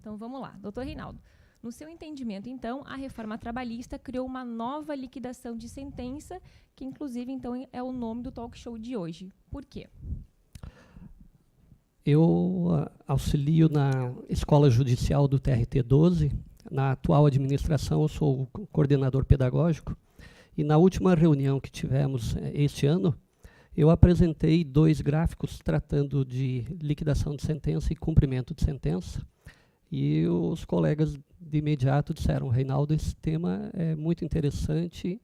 Então vamos lá, doutor Reinaldo. No seu entendimento, então, a reforma trabalhista criou uma nova liquidação de sentença, que inclusive então é o nome do talk show de hoje. Por quê? Eu auxilio na Escola Judicial do TRT-12. Na atual administração, eu sou o coordenador pedagógico. E na última reunião que tivemos este ano, eu apresentei 2 gráficos tratando de liquidação de sentença e cumprimento de sentença. E os colegas de imediato disseram: Reinaldo, esse tema é muito interessante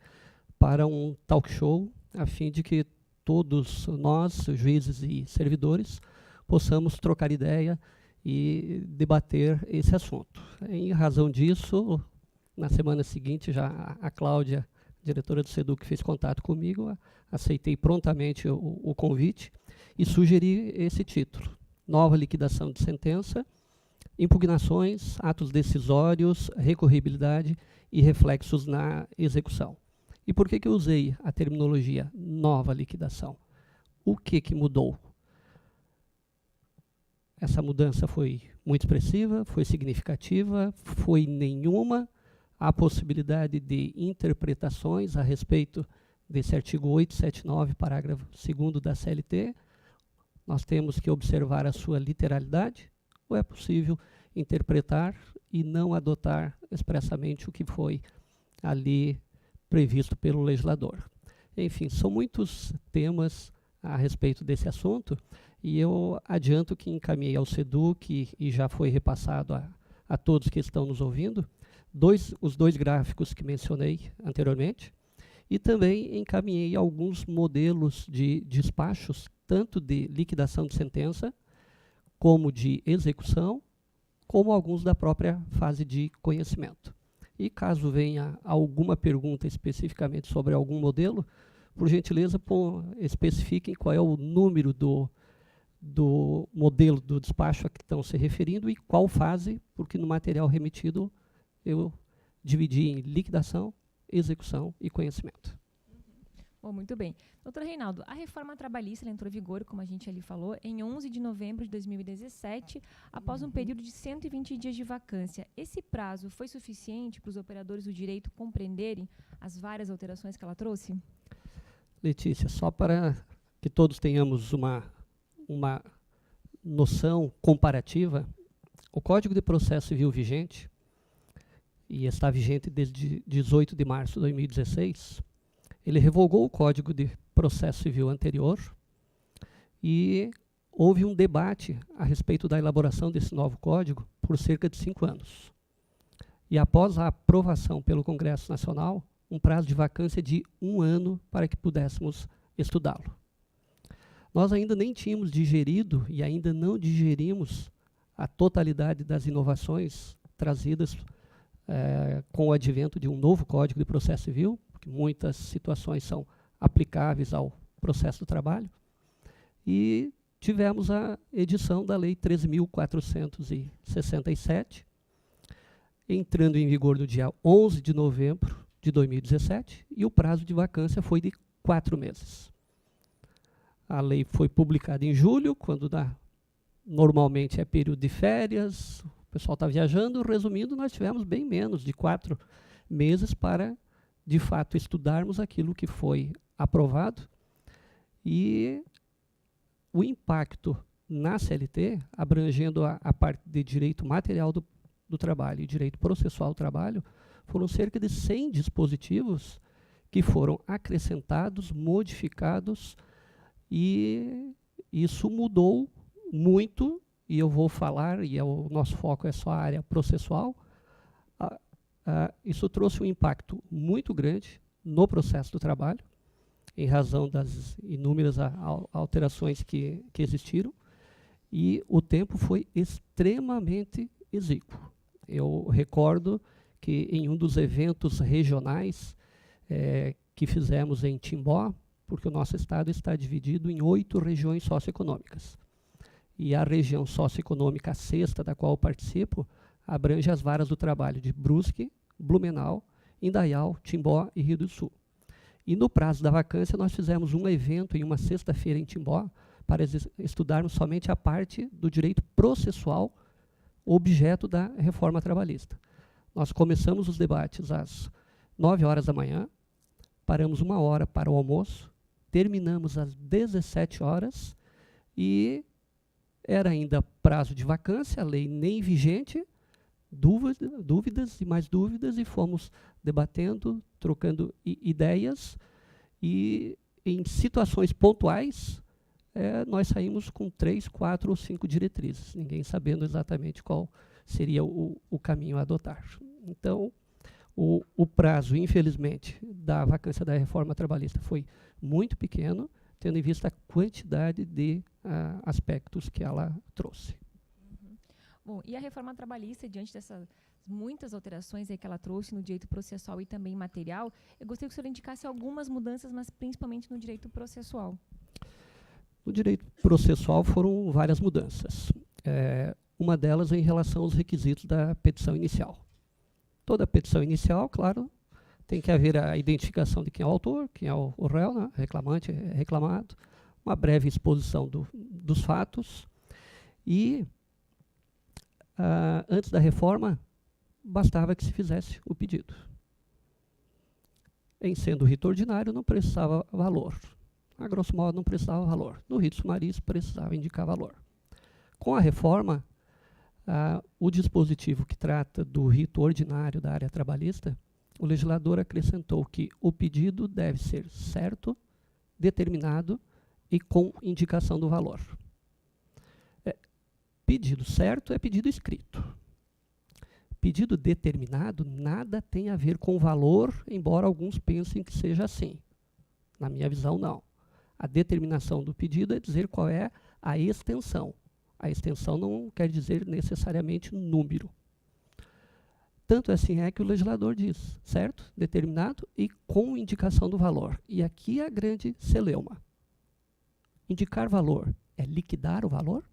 para um talk show, a fim de que todos nós, juízes e servidores, possamos trocar ideia e debater esse assunto. Em razão disso, na semana seguinte, já a Cláudia, diretora do SEDUC, fez contato comigo, aceitei prontamente o convite e sugeri esse título: Nova liquidação de sentença, impugnações, atos decisórios, recorribilidade e reflexos na execução. E por que eu usei a terminologia nova liquidação? O que mudou? Essa mudança foi muito expressiva, foi significativa, foi nenhuma. Há possibilidade de interpretações a respeito desse artigo 879, parágrafo 2º da CLT. Nós temos que observar a sua literalidade, ou é possível interpretar e não adotar expressamente o que foi ali previsto pelo legislador. Enfim, são muitos temas a respeito desse assunto, e eu adianto que encaminhei ao SEDUC e já foi repassado a todos que estão nos ouvindo, os 2 gráficos que mencionei anteriormente, e também encaminhei alguns modelos de despachos, tanto de liquidação de sentença, como de execução, como alguns da própria fase de conhecimento. E caso venha alguma pergunta especificamente sobre algum modelo, por gentileza, especifiquem qual é o número do modelo do despacho a que estão se referindo e qual fase, porque no material remetido eu dividi em liquidação, execução e conhecimento. Bom, muito bem. Doutor Reinaldo, a reforma trabalhista entrou em vigor, como a gente ali falou, em 11 de novembro de 2017, após um período de 120 dias de vacância. Esse prazo foi suficiente para os operadores do direito compreenderem as várias alterações que ela trouxe? Letícia, só para que todos tenhamos uma noção comparativa, o Código de Processo Civil vigente, e está vigente desde 18 de março de 2016, ele revogou o Código de Processo Civil anterior e houve um debate a respeito da elaboração desse novo código por cerca de 5 anos. E após a aprovação pelo Congresso Nacional, um prazo de vacância de 1 ano para que pudéssemos estudá-lo. Nós ainda nem tínhamos digerido e ainda não digerimos a totalidade das inovações trazidas com o advento de um novo Código de Processo Civil, porque muitas situações são aplicáveis ao processo do trabalho, e tivemos a edição da Lei 13.467, entrando em vigor no dia 11 de novembro de 2017, e o prazo de vacância foi de 4 meses. A lei foi publicada em julho, quando normalmente é período de férias, o pessoal está viajando. Resumindo, nós tivemos bem menos de 4 meses para, de fato, estudarmos aquilo que foi aprovado. E o impacto na CLT, abrangendo a parte de direito material do trabalho e direito processual do trabalho, foram cerca de 100 dispositivos que foram acrescentados, modificados, e isso mudou muito, e eu vou falar, e o nosso foco é só a área processual. Isso trouxe um impacto muito grande no processo do trabalho, em razão das inúmeras alterações que existiram, e o tempo foi extremamente exíguo. Eu recordo que em um dos eventos regionais que fizemos em Timbó, porque o nosso estado está dividido em 8 regiões socioeconômicas. E a região socioeconômica, a sexta, da qual eu participo, abrange as varas do trabalho de Brusque, Blumenau, Indaial, Timbó e Rio do Sul. E no prazo da vacância, nós fizemos um evento em uma sexta-feira em Timbó, para estudarmos somente a parte do direito processual objeto da reforma trabalhista. Nós começamos os debates às 9 horas da manhã, paramos 1 hora para o almoço, terminamos às 17 horas e era ainda prazo de vacância, a lei nem vigente, dúvidas e mais dúvidas, e fomos debatendo, trocando ideias, e em situações pontuais nós saímos com 3, 4 ou 5 diretrizes, ninguém sabendo exatamente qual seria o caminho a adotar. Então, o prazo, infelizmente, da vacância da reforma trabalhista foi muito pequeno, tendo em vista a quantidade de aspectos que ela trouxe. Bom, e a reforma trabalhista, diante dessas muitas alterações aí que ela trouxe no direito processual e também material, eu gostaria que o senhor indicasse algumas mudanças, mas principalmente no direito processual. No direito processual foram várias mudanças. Uma delas é em relação aos requisitos da petição inicial. Toda petição inicial, claro, tem que haver a identificação de quem é o autor, quem é o réu, né, reclamante, reclamado, uma breve exposição dos fatos e, antes da reforma, bastava que se fizesse o pedido. Em sendo rito ordinário, não precisava valor. A grosso modo, não precisava valor. No rito sumaríssimo, precisava indicar valor. Com a reforma, o dispositivo que trata do rito ordinário da área trabalhista, o legislador acrescentou que o pedido deve ser certo, determinado e com indicação do valor. Pedido certo é pedido escrito. Pedido determinado nada tem a ver com valor, embora alguns pensem que seja assim. Na minha visão, não. A determinação do pedido é dizer qual é a extensão. A extensão não quer dizer necessariamente número. Tanto assim é que o legislador diz, certo? Determinado e com indicação do valor. E aqui é a grande celeuma. Indicar valor é liquidar o valor?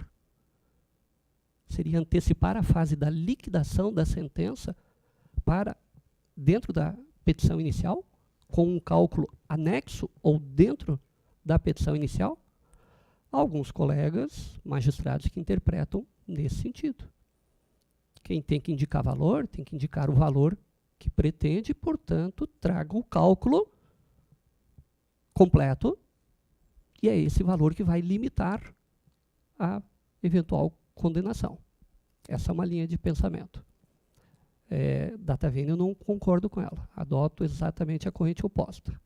Seria antecipar a fase da liquidação da sentença para dentro da petição inicial, com um cálculo anexo ou dentro da petição inicial? Alguns colegas, magistrados que interpretam nesse sentido. Quem tem que indicar valor, tem que indicar o valor que pretende, portanto, traga o cálculo completo, e é esse valor que vai limitar a eventual condenação. Essa é uma linha de pensamento. Data vênia, eu não concordo com ela. Adoto exatamente a corrente oposta.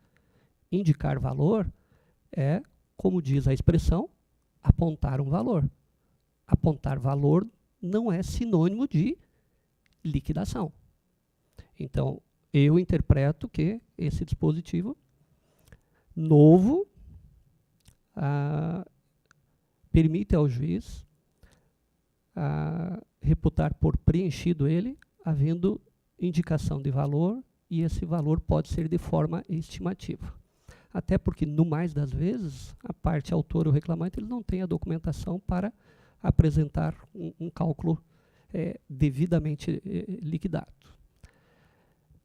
Indicar valor é, como diz a expressão, apontar um valor. Apontar valor não é sinônimo de liquidação. Então, eu interpreto que esse dispositivo novo permite ao juiz reputar por preenchido ele, havendo indicação de valor, e esse valor pode ser de forma estimativa. Até porque, no mais das vezes, a parte autora ou reclamante ele não tem a documentação para apresentar um cálculo devidamente liquidado.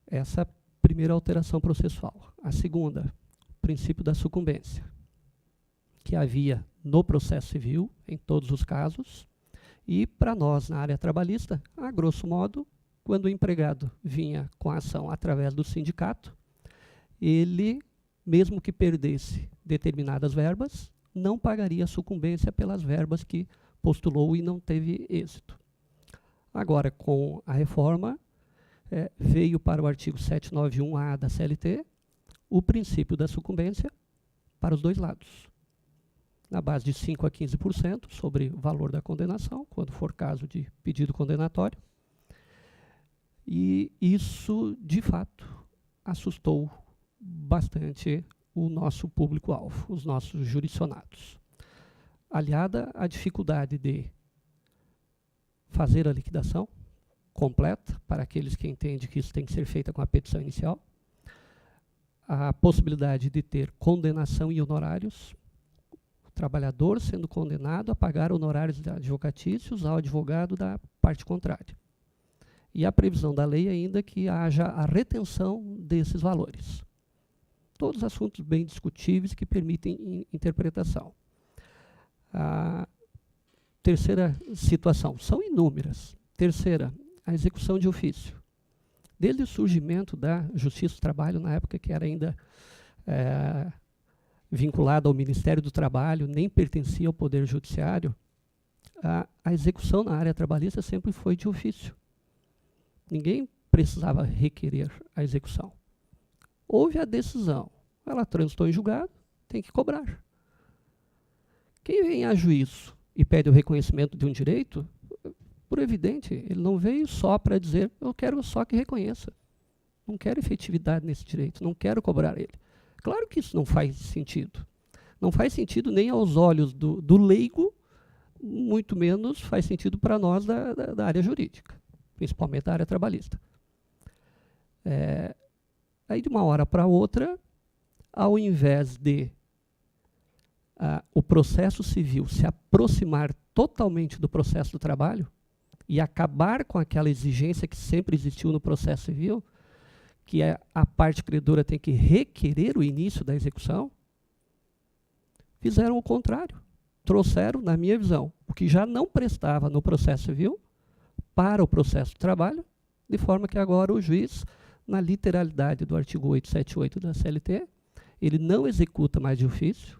Essa é a primeira alteração processual. A segunda, o princípio da sucumbência, que havia no processo civil, em todos os casos, e para nós, na área trabalhista, a grosso modo, quando o empregado vinha com a ação através do sindicato, ele, mesmo que perdesse determinadas verbas, não pagaria a sucumbência pelas verbas que postulou e não teve êxito. Agora, com a reforma, veio para o artigo 791-A da CLT o princípio da sucumbência para os dois lados, na base de 5% a 15% sobre o valor da condenação, quando for caso de pedido condenatório. E isso, de fato, assustou bastante o nosso público-alvo, os nossos jurisdicionados. Aliada à dificuldade de fazer a liquidação completa, para aqueles que entendem que isso tem que ser feito com a petição inicial, a possibilidade de ter condenação e honorários, o trabalhador sendo condenado a pagar honorários advocatícios ao advogado da parte contrária. E a previsão da lei ainda que haja a retenção desses valores. Todos assuntos bem discutíveis que permitem interpretação. A terceira situação, são inúmeras. Terceira, a execução de ofício. Desde o surgimento da Justiça do Trabalho, na época que era ainda vinculada ao Ministério do Trabalho, nem pertencia ao Poder Judiciário, a execução na área trabalhista sempre foi de ofício. Ninguém precisava requerer a execução. Houve a decisão, ela transitou em julgado, tem que cobrar. Quem vem a juízo e pede o reconhecimento de um direito, por evidente, ele não veio só para dizer, eu quero só que reconheça. Não quero efetividade nesse direito, não quero cobrar ele. Claro que isso não faz sentido. Não faz sentido nem aos olhos do leigo, muito menos faz sentido para nós da área jurídica, principalmente da área trabalhista. Aí, de uma hora para outra, ao invés de o processo civil se aproximar totalmente do processo do trabalho e acabar com aquela exigência que sempre existiu no processo civil, que a parte credora tem que requerer o início da execução, fizeram o contrário. Trouxeram, na minha visão, o que já não prestava no processo civil para o processo do trabalho, de forma que agora o juiz, na literalidade do artigo 878 da CLT, ele não executa mais de ofício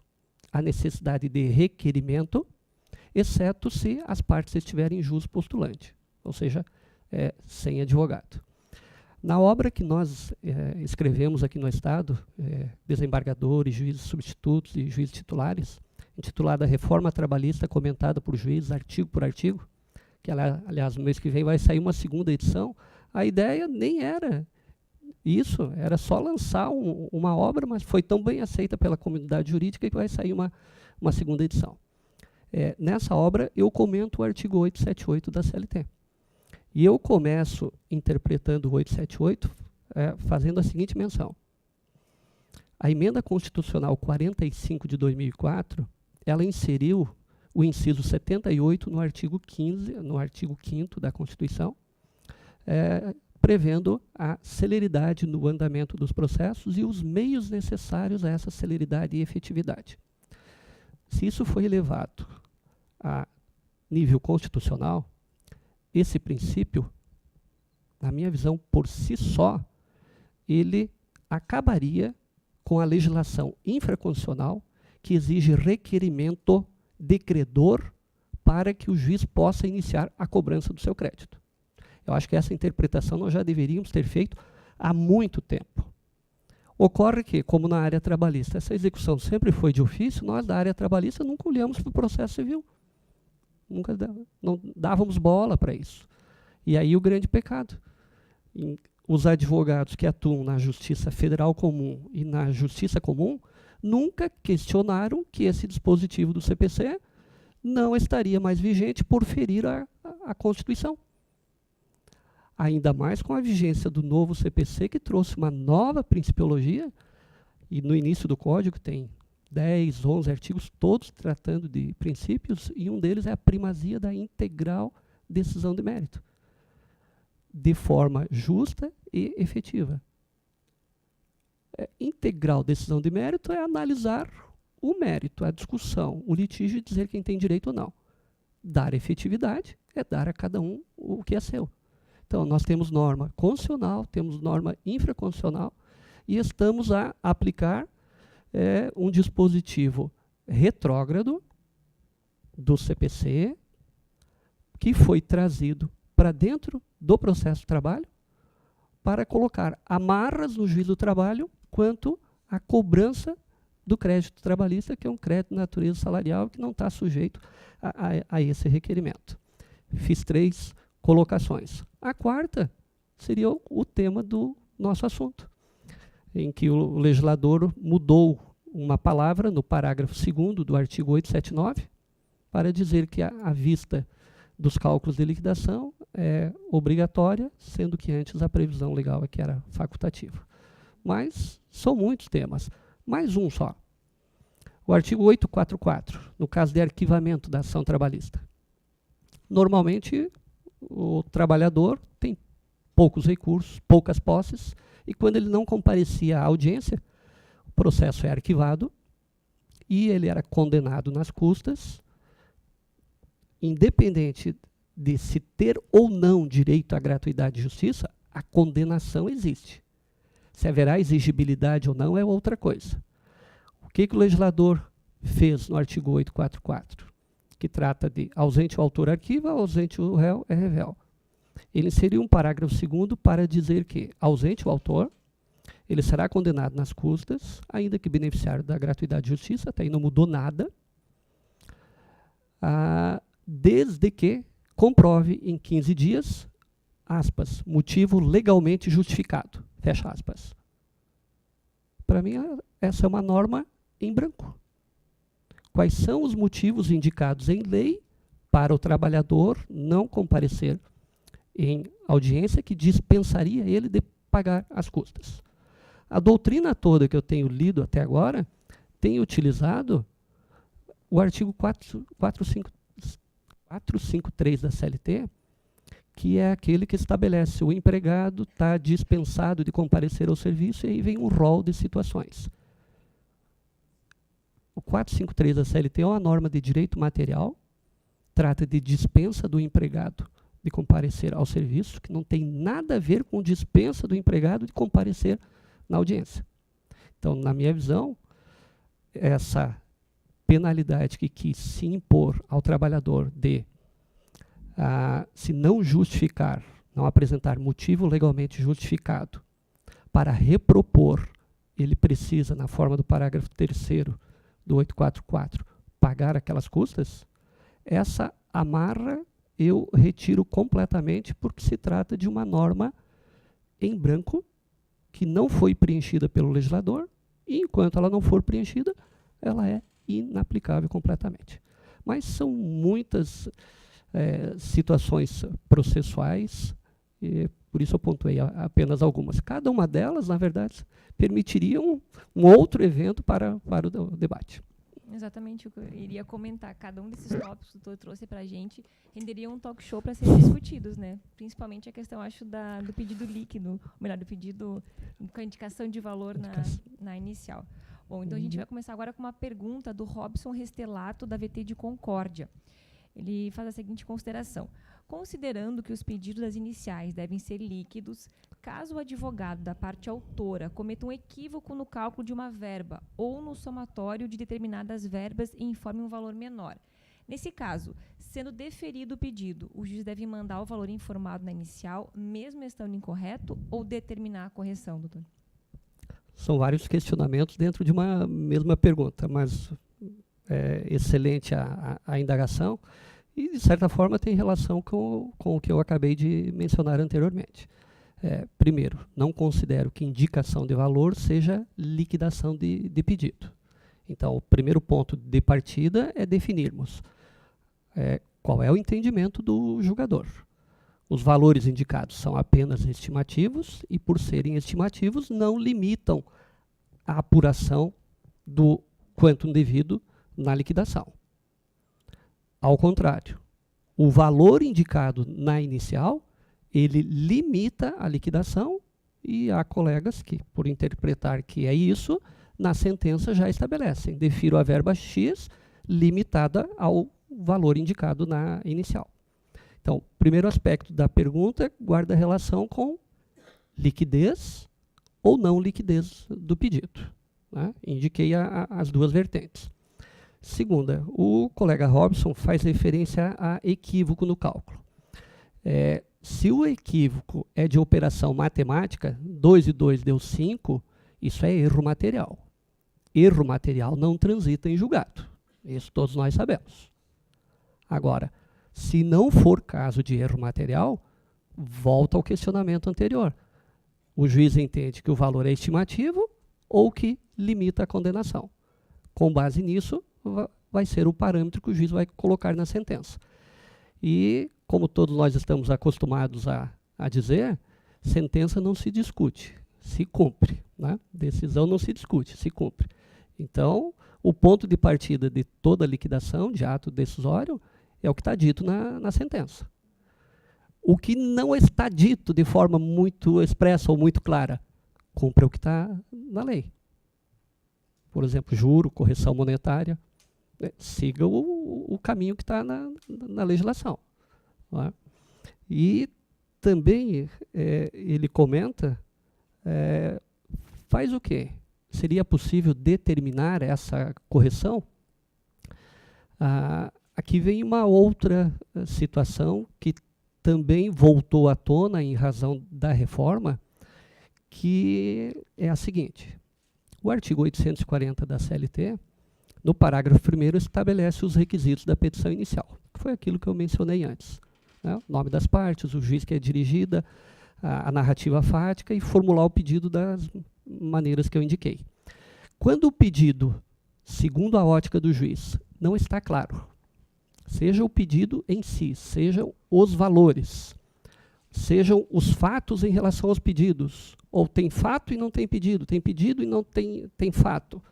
a necessidade de requerimento, exceto se as partes estiverem jus postulante, ou seja, sem advogado. Na obra que nós escrevemos aqui no Estado, desembargadores, juízes substitutos e juízes titulares, intitulada Reforma Trabalhista comentada por juízes, artigo por artigo, que aliás no mês que vem vai sair uma segunda edição, a ideia nem era isso, era só lançar uma obra, mas foi tão bem aceita pela comunidade jurídica que vai sair uma segunda edição. Nessa obra eu comento o artigo 878 da CLT. E eu começo interpretando o 878 fazendo a seguinte menção. A emenda constitucional 45 de 2004, ela inseriu o inciso 78 no artigo 15, no artigo 5º da Constituição, prevendo a celeridade no andamento dos processos e os meios necessários a essa celeridade e efetividade. Se isso foi elevado a nível constitucional, esse princípio, na minha visão, por si só, ele acabaria com a legislação infraconstitucional que exige requerimento de credor para que o juiz possa iniciar a cobrança do seu crédito. Eu acho que essa interpretação nós já deveríamos ter feito há muito tempo. Ocorre que, como na área trabalhista, essa execução sempre foi de ofício, nós da área trabalhista nunca olhamos para o processo civil. Nunca não dávamos bola para isso. E aí o grande pecado. Os advogados que atuam na Justiça Federal Comum e na Justiça Comum nunca questionaram que esse dispositivo do CPC não estaria mais vigente por ferir a Constituição. Ainda mais com a vigência do novo CPC, que trouxe uma nova principiologia, e no início do código tem 10, 11 artigos, todos tratando de princípios, e um deles é a primazia da integral decisão de mérito, de forma justa e efetiva. Integral decisão de mérito é analisar o mérito, a discussão, o litígio e dizer quem tem direito ou não. Dar efetividade é dar a cada um o que é seu. Então, nós temos norma constitucional, temos norma infraconstitucional e estamos a aplicar um dispositivo retrógrado do CPC que foi trazido para dentro do processo de trabalho para colocar amarras no juízo do trabalho quanto à cobrança do crédito trabalhista, que é um crédito de natureza salarial que não está sujeito a esse requerimento. Fiz 3 colocações. A quarta seria o tema do nosso assunto, em que o legislador mudou uma palavra no parágrafo 2º do artigo 879 para dizer que a vista dos cálculos de liquidação é obrigatória, sendo que antes a previsão legal aqui era facultativa. Mas são muitos temas. Mais um só. O artigo 844, no caso de arquivamento da ação trabalhista. Normalmente, o trabalhador tem poucos recursos, poucas posses, e quando ele não comparecia à audiência, o processo é arquivado e ele era condenado nas custas, independente de se ter ou não direito à gratuidade de justiça, a condenação existe. Se haverá exigibilidade ou não é outra coisa. O que o legislador fez no artigo 844, que trata de ausente o autor arquiva, ausente o réu é revel. Ele inseriu um parágrafo 2º para dizer que, ausente o autor, ele será condenado nas custas, ainda que beneficiário da gratuidade de justiça, até aí não mudou nada, desde que comprove em 15 dias, aspas, motivo legalmente justificado, fecha aspas. Para mim, essa é uma norma em branco. Quais são os motivos indicados em lei para o trabalhador não comparecer em audiência que dispensaria ele de pagar as custas? A doutrina toda que eu tenho lido até agora tem utilizado o artigo 453 da CLT, que é aquele que estabelece o empregado está dispensado de comparecer ao serviço, e aí vem um rol de situações. O 453 da CLT é uma norma de direito material, trata de dispensa do empregado de comparecer ao serviço, que não tem nada a ver com dispensa do empregado de comparecer na audiência. Então, na minha visão, essa penalidade que quis se impor ao trabalhador de, se não justificar, não apresentar motivo legalmente justificado para repropor, ele precisa, na forma do parágrafo 3º do 844, pagar aquelas custas, essa amarra eu retiro completamente, porque se trata de uma norma em branco que não foi preenchida pelo legislador, e enquanto ela não for preenchida, ela é inaplicável completamente. Mas são muitas situações processuais, e por isso eu pontuei apenas algumas. Cada uma delas, na verdade, permitiria um outro evento para o debate. Exatamente o que eu iria comentar. Cada um desses tópicos que o doutor trouxe para a gente renderia um talk show para serem discutidos, né? Principalmente a questão, acho, do pedido líquido, ou melhor, do pedido com a indicação de valor na inicial. Bom, então a gente vai começar agora com uma pergunta do Robson Restelato, da VT de Concórdia. Ele faz a seguinte consideração. Considerando que os pedidos das iniciais devem ser líquidos, caso o advogado da parte autora cometa um equívoco no cálculo de uma verba ou no somatório de determinadas verbas e informe um valor menor. Nesse caso, sendo deferido o pedido, o juiz deve mandar o valor informado na inicial, mesmo estando incorreto, ou determinar a correção, doutor? São vários questionamentos dentro de uma mesma pergunta, mas excelente a indagação e, de certa forma, tem relação com o que eu acabei de mencionar anteriormente. Primeiro, não considero que indicação de valor seja liquidação de pedido. Então, o primeiro ponto de partida é definirmos qual é o entendimento do julgador. Os valores indicados são apenas estimativos e, por serem estimativos, não limitam a apuração do quantum devido na liquidação. Ao contrário, o valor indicado na inicial, ele limita a liquidação e há colegas que, por interpretar que é isso, na sentença já estabelecem, defiro a verba X limitada ao valor indicado na inicial. Então, o primeiro aspecto da pergunta guarda relação com liquidez ou não liquidez do pedido, né? Indiquei as duas vertentes. Segunda, o colega Robson faz referência a equívoco no cálculo. Se o equívoco é de operação matemática, 2 e 2 deu 5, isso é erro material. Erro material não transita em julgado. Isso todos nós sabemos. Agora, se não for caso de erro material, volta ao questionamento anterior. O juiz entende que o valor é estimativo ou que limita a condenação. Com base nisso, vai ser o parâmetro que o juiz vai colocar na sentença. E, como todos nós estamos acostumados a dizer, sentença não se discute, se cumpre, né? Decisão não se discute, se cumpre. Então, o ponto de partida de toda liquidação de ato decisório é o que está dito na sentença. O que não está dito de forma muito expressa ou muito clara, cumpre o que está na lei. Por exemplo, juro, correção monetária, siga o caminho que está na legislação. não é? E também ele comenta, faz o quê? Seria possível determinar essa correção? Aqui vem uma outra situação que também voltou à tona em razão da reforma, que é a seguinte. O artigo 840 da CLT, no parágrafo 1º, estabelece os requisitos da petição inicial, que foi aquilo que eu mencionei antes, né? O nome das partes, o juiz que é dirigida, a narrativa fática e formular o pedido das maneiras que eu indiquei. Quando o pedido, segundo a ótica do juiz, não está claro, seja o pedido em si, sejam os valores, sejam os fatos em relação aos pedidos, ou tem fato e não tem pedido e não tem fato.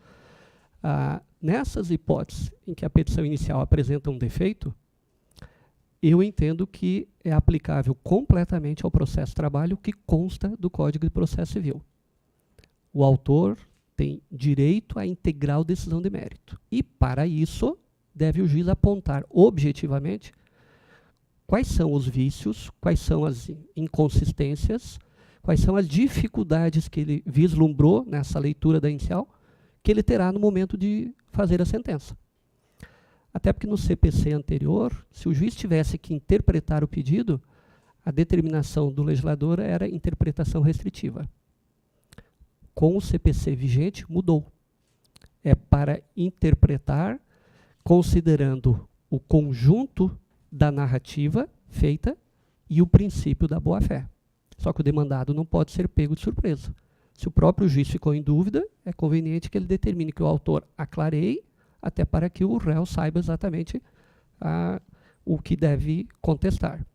Nessas hipóteses em que a petição inicial apresenta um defeito, eu entendo que é aplicável completamente ao processo de trabalho que consta do Código de Processo Civil. O autor tem direito à integral decisão de mérito. E, para isso, deve o juiz apontar objetivamente quais são os vícios, quais são as inconsistências, quais são as dificuldades que ele vislumbrou nessa leitura da inicial, que ele terá no momento de fazer a sentença. Até porque no CPC anterior, se o juiz tivesse que interpretar o pedido, a determinação do legislador era interpretação restritiva. Com o CPC vigente, mudou. É para interpretar considerando o conjunto da narrativa feita e o princípio da boa-fé. Só que o demandado não pode ser pego de surpresa. Se o próprio juiz ficou em dúvida, é conveniente que ele determine que o autor aclareie, até para que o réu saiba exatamente o que deve contestar.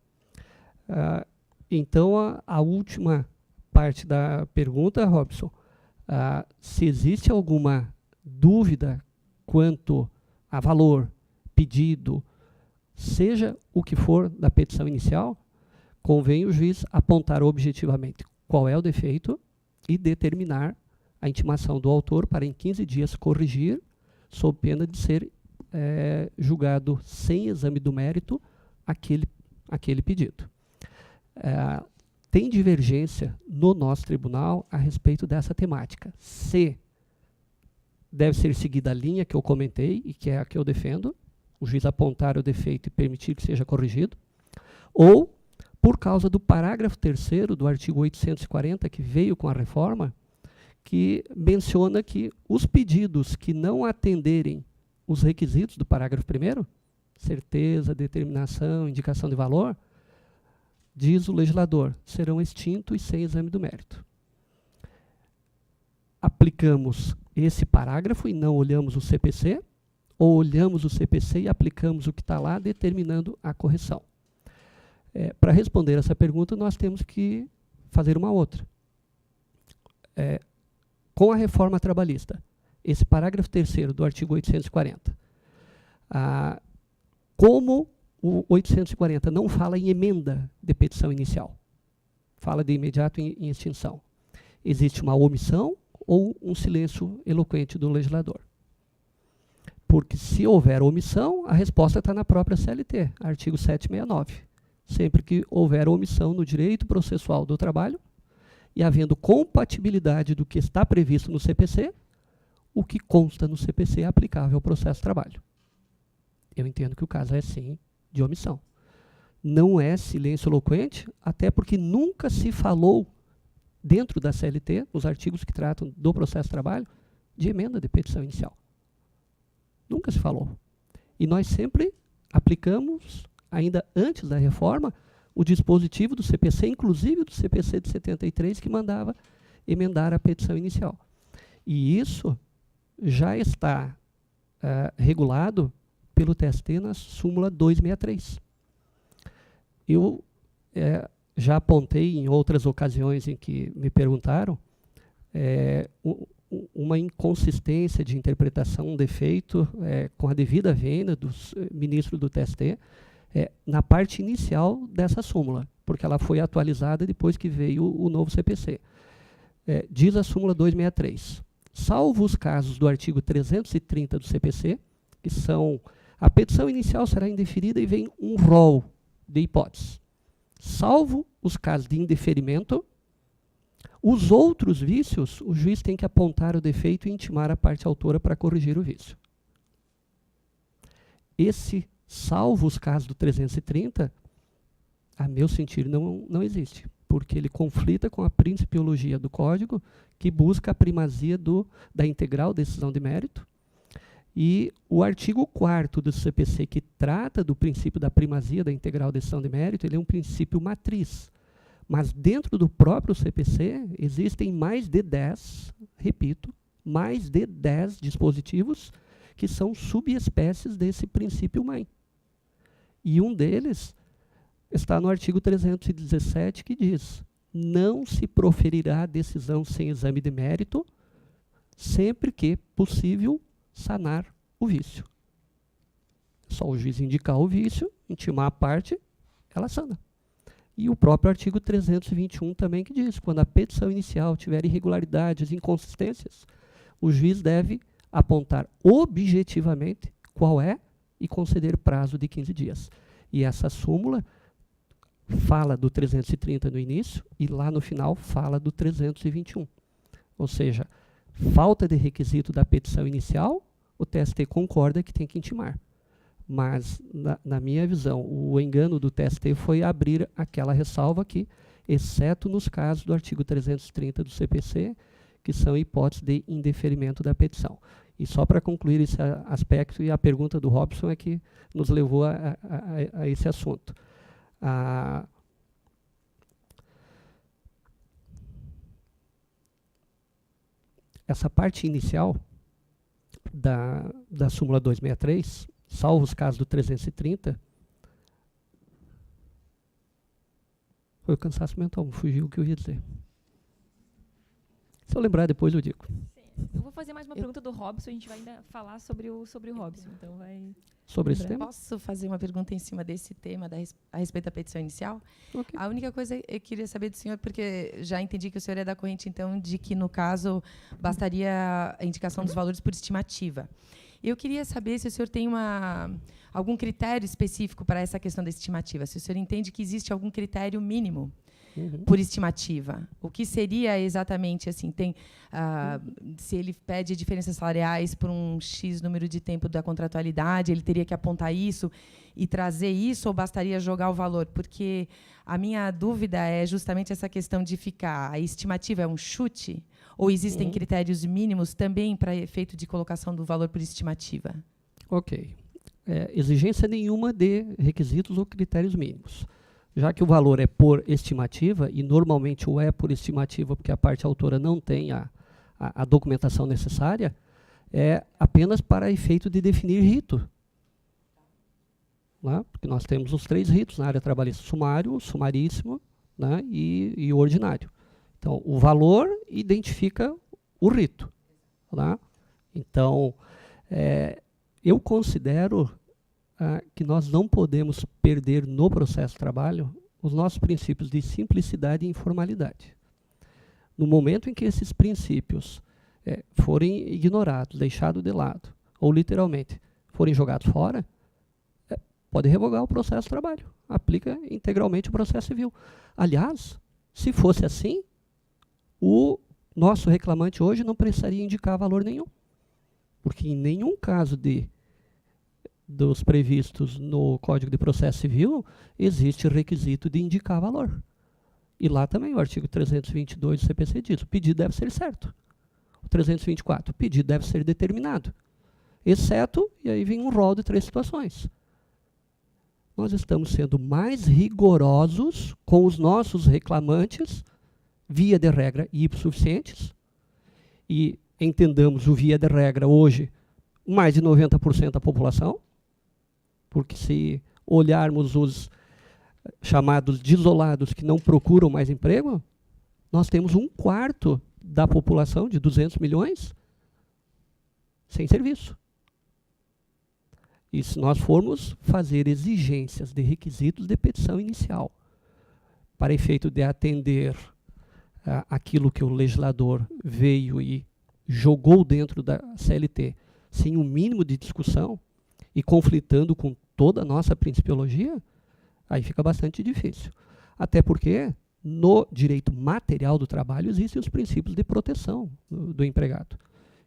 Então, a última parte da pergunta, Robson, se existe alguma dúvida quanto a valor, pedido, seja o que for da petição inicial, convém o juiz apontar objetivamente qual é o defeito e determinar a intimação do autor para em 15 dias corrigir, sob pena de ser julgado sem exame do mérito aquele pedido. Tem divergência no nosso tribunal a respeito dessa temática. Se deve ser seguida a linha que eu comentei e que é a que eu defendo, o juiz apontar o defeito e permitir que seja corrigido, ou por causa do parágrafo 3º do artigo 840, que veio com a reforma, que menciona que os pedidos que não atenderem os requisitos do parágrafo 1º, certeza, determinação, indicação de valor, diz o legislador, serão extintos e sem exame do mérito. Aplicamos esse parágrafo e não olhamos o CPC, ou olhamos o CPC e aplicamos o que está lá, determinando a correção. Para responder essa pergunta, nós temos que fazer uma outra. Com a reforma trabalhista, esse parágrafo 3º do artigo 840, como o 840 não fala em emenda de petição inicial, fala de imediato em extinção, existe uma omissão ou um silêncio eloquente do legislador? Porque se houver omissão, a resposta está na própria CLT, artigo 769. Sempre que houver omissão no direito processual do trabalho, e havendo compatibilidade do que está previsto no CPC, o que consta no CPC é aplicável ao processo de trabalho. Eu entendo que o caso é, sim, de omissão. Não é silêncio eloquente, até porque nunca se falou, dentro da CLT, nos artigos que tratam do processo de trabalho, de emenda de petição inicial. Nunca se falou. E nós sempre aplicamos, ainda antes da reforma, o dispositivo do CPC, inclusive do CPC de 73, que mandava emendar a petição inicial. E isso já está regulado pelo TST na súmula 263. Eu já apontei em outras ocasiões em que me perguntaram uma inconsistência de interpretação, um defeito com a devida vênia do ministro do TST, na parte inicial dessa súmula, porque ela foi atualizada depois que veio o novo CPC. Diz a súmula 263, salvo os casos do artigo 330 do CPC, que são, a petição inicial será indeferida e vem um rol de hipóteses. Salvo os casos de indeferimento, os outros vícios, o juiz tem que apontar o defeito e intimar a parte autora para corrigir o vício. Esse, salvo os casos do 330, a meu sentir, não existe, porque ele conflita com a principiologia do Código, que busca a primazia da integral decisão de mérito, e o artigo 4º do CPC, que trata do princípio da primazia da integral decisão de mérito, ele é um princípio matriz. Mas dentro do próprio CPC existem mais de 10, repito, mais de 10 dispositivos que são subespécies desse princípio mãe. E um deles está no artigo 317, que diz: não se proferirá decisão sem exame de mérito, sempre que possível sanar o vício. Só o juiz indicar o vício, intimar a parte, ela sana. E o próprio artigo 321 também que diz: quando a petição inicial tiver irregularidades, inconsistências, o juiz deve apontar objetivamente qual é e conceder prazo de 15 dias. E essa súmula fala do 330 no início e lá no final fala do 321. Ou seja, falta de requisito da petição inicial, o TST concorda que tem que intimar. Mas, na minha visão, o engano do TST foi abrir aquela ressalva aqui, exceto nos casos do artigo 330 do CPC, que são hipóteses de indeferimento da petição. E só para concluir esse aspecto, e a pergunta do Robson é que nos levou a esse assunto. Essa parte inicial da súmula 263, salvo os casos do 330, foi o cansaço mental, fugiu o que eu ia dizer. Se eu lembrar depois eu digo. Eu vou fazer mais uma pergunta do Robson, a gente vai ainda falar sobre o Robson. Então sobre esse tema? Posso fazer uma pergunta em cima desse tema a respeito da petição inicial? Okay. A única coisa que eu queria saber do senhor, porque já entendi que o senhor é da corrente, então, de que, no caso, bastaria a indicação dos valores por estimativa. Eu queria saber se o senhor tem algum critério específico para essa questão da estimativa, se o senhor entende que existe algum critério mínimo por estimativa. O que seria exatamente assim? Se ele pede diferenças salariais por um X número de tempo da contratualidade, ele teria que apontar isso e trazer isso, ou bastaria jogar o valor? Porque a minha dúvida é justamente essa questão de ficar... A estimativa é um chute? Ou existem critérios mínimos também para efeito de colocação do valor por estimativa? Ok. Exigência nenhuma de requisitos ou critérios mínimos. Já que o valor é por estimativa, e normalmente o é por estimativa porque a parte autora não tem a documentação necessária, é apenas para efeito de definir rito. Né? Porque nós temos os 3 ritos na área trabalhista: sumário, sumaríssimo, né? e o ordinário. Então, o valor identifica o rito. Né? Então, eu considero que nós não podemos perder no processo de trabalho os nossos princípios de simplicidade e informalidade. No momento em que esses princípios forem ignorados, deixados de lado, ou literalmente forem jogados fora, pode revogar o processo de trabalho. Aplica integralmente o processo civil. Aliás, se fosse assim, o nosso reclamante hoje não precisaria indicar valor nenhum. Porque em nenhum caso dos previstos no Código de Processo Civil, existe requisito de indicar valor. E lá também o artigo 322 do CPC diz: o pedido deve ser certo. O 324, o pedido deve ser determinado. Exceto, e aí vem um rol de 3 situações. Nós estamos sendo mais rigorosos com os nossos reclamantes, via de regra hipossuficientes, e entendamos o via de regra hoje, mais de 90% da população, porque se olharmos os chamados desolados que não procuram mais emprego, nós temos 1/4 da população, de 200 milhões, sem serviço. E se nós formos fazer exigências de requisitos de petição inicial, para efeito de atender aquilo que o legislador veio e jogou dentro da CLT, sem um mínimo de discussão, e conflitando com toda a nossa principiologia, Aí fica bastante difícil. Até porque no direito material do trabalho existem os princípios de proteção do empregado.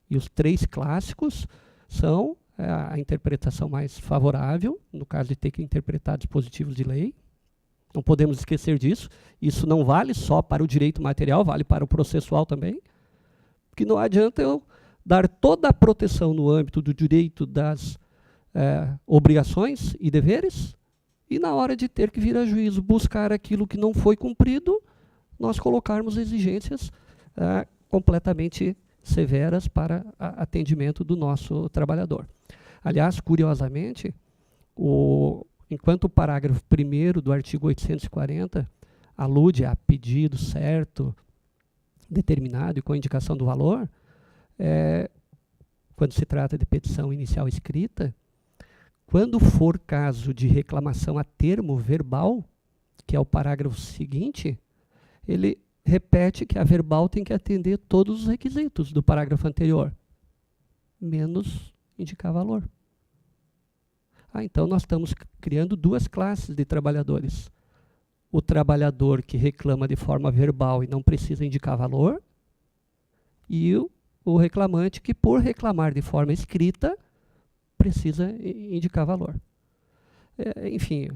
E os 3 clássicos são a interpretação mais favorável, no caso de ter que interpretar dispositivos de lei. Não podemos esquecer disso. Isso não vale só para o direito material, vale para o processual também. Porque não adianta eu dar toda a proteção no âmbito do direito das obrigações e deveres, e na hora de ter que vir a juízo buscar aquilo que não foi cumprido, nós colocarmos exigências completamente severas para atendimento do nosso trabalhador. Aliás, curiosamente, enquanto o parágrafo 1º do artigo 840 alude a pedido certo, determinado e com indicação do valor, quando se trata de petição inicial escrita, quando for caso de reclamação a termo verbal, que é o parágrafo seguinte, ele repete que a verbal tem que atender todos os requisitos do parágrafo anterior, menos indicar valor. Então nós estamos criando 2 classes de trabalhadores. O trabalhador que reclama de forma verbal e não precisa indicar valor, e o reclamante que, por reclamar de forma escrita, precisa indicar valor. Enfim,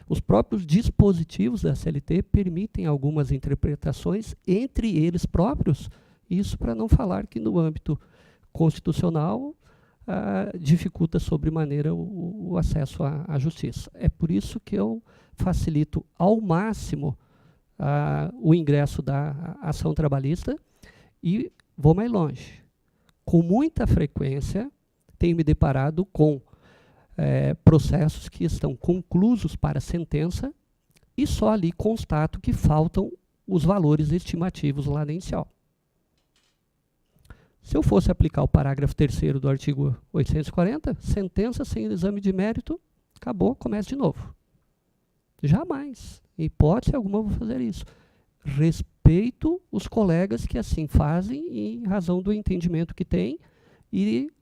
os próprios dispositivos da CLT permitem algumas interpretações entre eles próprios, isso para não falar que no âmbito constitucional dificulta sobremaneira o acesso à justiça. É por isso que eu facilito ao máximo o ingresso da ação trabalhista e vou mais longe. Com muita frequência, tenho me deparado com processos que estão conclusos para sentença e só ali constato que faltam os valores estimativos lá na inicial. Se eu fosse aplicar o parágrafo 3º do artigo 840, sentença sem exame de mérito, acabou, começa de novo. Jamais, em hipótese alguma, eu vou fazer isso. Respeito os colegas que assim fazem em razão do entendimento que têm e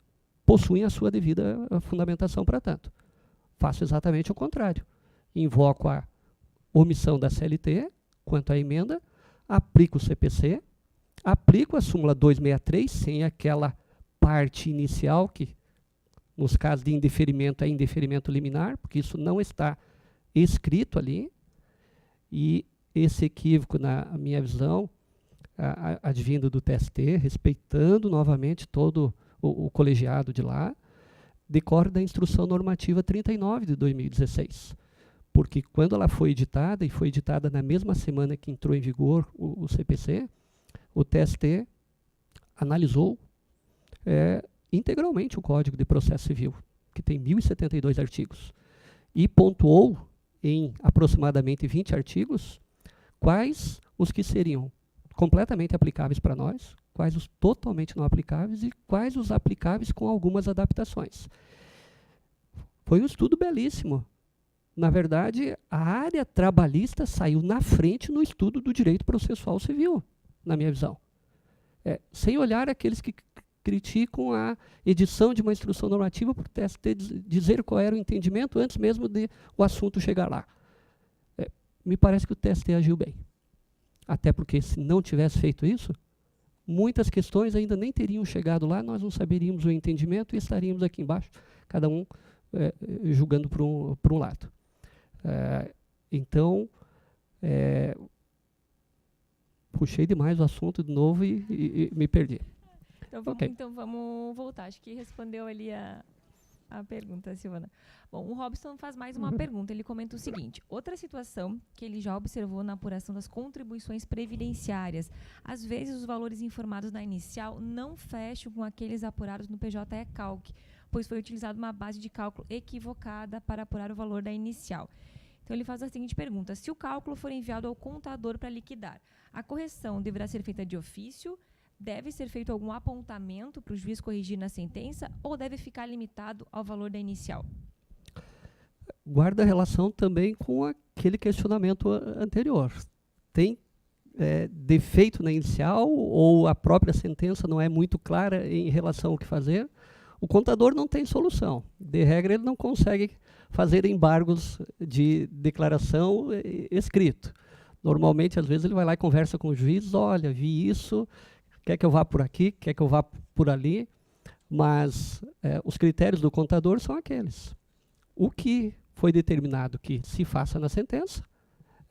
possuem a sua devida fundamentação para tanto. Faço exatamente o contrário. Invoco a omissão da CLT quanto à emenda, aplico o CPC, aplico a súmula 263 sem aquela parte inicial que, nos casos de indeferimento, é indeferimento liminar, porque isso não está escrito ali. E esse equívoco, na minha visão, advindo do TST, respeitando novamente todo o colegiado de lá, decorre da Instrução Normativa 39 de 2016. Porque quando ela foi editada, e foi editada na mesma semana que entrou em vigor o CPC, o TST analisou integralmente o Código de Processo Civil, que tem 1.072 artigos, e pontuou em aproximadamente 20 artigos quais os que seriam completamente aplicáveis para nós, quais os totalmente não aplicáveis e quais os aplicáveis com algumas adaptações. Foi um estudo belíssimo. Na verdade, a área trabalhista saiu na frente no estudo do direito processual civil, na minha visão. Sem olhar aqueles que criticam a edição de uma instrução normativa por TST dizer qual era o entendimento antes mesmo de o assunto chegar lá. Me parece que o TST agiu bem. Até porque, se não tivesse feito isso, muitas questões ainda nem teriam chegado lá, nós não saberíamos o entendimento e estaríamos aqui embaixo, cada um julgando por um lado. Então, puxei demais o assunto de novo e me perdi. Então vamos voltar. Acho que respondeu ali a pergunta, Silvana. Bom, o Robson faz mais uma pergunta. Ele comenta o seguinte: outra situação que ele já observou na apuração das contribuições previdenciárias. Às vezes, os valores informados na inicial não fecham com aqueles apurados no PJE-Calc, pois foi utilizada uma base de cálculo equivocada para apurar o valor da inicial. Então, ele faz a seguinte pergunta: se o cálculo for enviado ao contador para liquidar, a correção deverá ser feita de ofício? Deve ser feito algum apontamento para o juiz corrigir na sentença ou deve ficar limitado ao valor da inicial? Guarda relação também com aquele questionamento anterior. Tem defeito na inicial ou a própria sentença não é muito clara em relação ao que fazer? O contador não tem solução. De regra, ele não consegue fazer embargos de declaração escrito. Normalmente, às vezes, ele vai lá e conversa com o juiz, olha, vi isso, quer que eu vá por aqui, quer que eu vá por ali, mas os critérios do contador são aqueles. O que foi determinado que se faça na sentença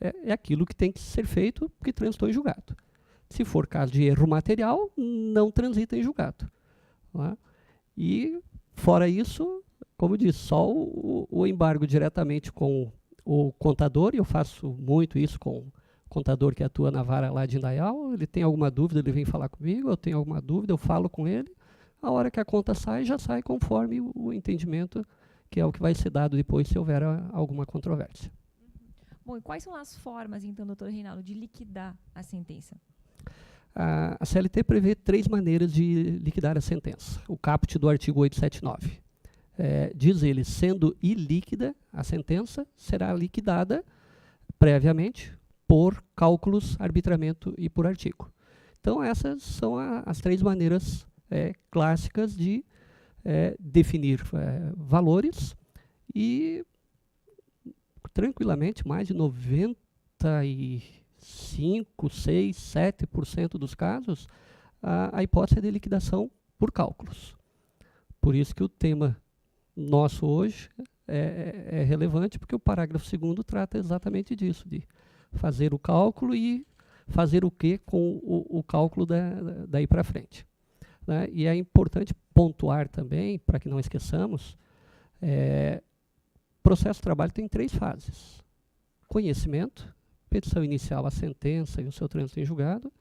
é aquilo que tem que ser feito porque transitou em julgado. Se for caso de erro material, não transita em julgado. Não é? E, fora isso, como eu disse, só o embargo diretamente com o contador, e eu faço muito isso com o contador que atua na vara lá de Indaial, ele tem alguma dúvida, ele vem falar comigo, eu tenho alguma dúvida, eu falo com ele, a hora que a conta sai, já sai conforme o entendimento, que é o que vai ser dado depois se houver alguma controvérsia. Bom, e quais são as formas, então, doutor Reinaldo, de liquidar a sentença? A CLT prevê 3 maneiras de liquidar a sentença. O caput do artigo 879. Diz ele, sendo ilíquida, a sentença será liquidada previamente por cálculos, arbitramento e por artigo. Então, essas são as 3 maneiras clássicas de definir valores e, tranquilamente, mais de 95, 6, 7% dos casos, a hipótese é de liquidação por cálculos. Por isso que o tema nosso hoje é relevante, porque o parágrafo 2º trata exatamente disso, de fazer o cálculo e fazer o que com o cálculo daí para frente. Né? E é importante pontuar também, para que não esqueçamos, o processo de trabalho tem 3 fases. Conhecimento, petição inicial, a sentença e o seu trânsito em julgado,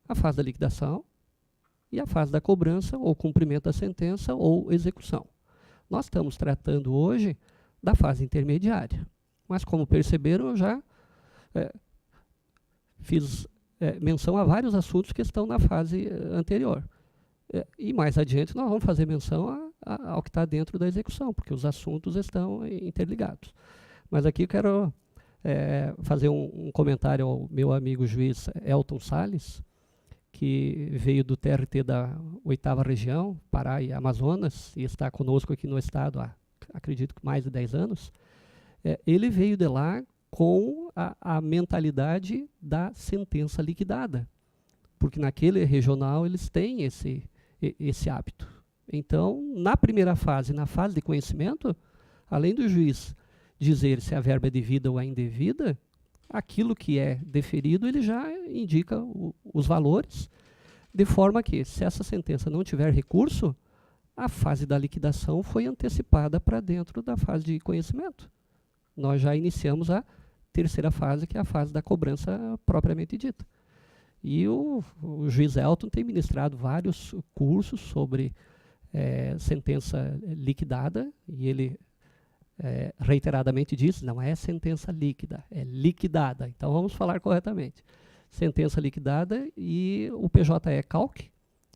a fase da liquidação e a fase da cobrança ou cumprimento da sentença ou execução. Nós estamos tratando hoje da fase intermediária, mas como perceberam, eu já fiz menção a vários assuntos que estão na fase anterior. E mais adiante nós vamos fazer menção ao que está dentro da execução, porque os assuntos estão interligados. Mas aqui eu quero fazer um comentário ao meu amigo juiz Elton Salles, que veio do TRT da 8ª Região, Pará e Amazonas, e está conosco aqui no estado há, acredito que mais de 10 anos. Ele veio de lá com a mentalidade da sentença liquidada, porque naquele regional eles têm esse hábito. Então, na primeira fase, na fase de conhecimento, além do juiz dizer se a verba é devida ou é indevida, aquilo que é deferido, ele já indica os valores, de forma que, se essa sentença não tiver recurso, a fase da liquidação foi antecipada para dentro da fase de conhecimento. Nós já iniciamos a terceira fase, que é a fase da cobrança propriamente dita. E o juiz Elton tem ministrado vários cursos sobre sentença liquidada, e ele reiteradamente diz, não é sentença líquida, é liquidada. Então vamos falar corretamente. Sentença liquidada e o PJE Calc,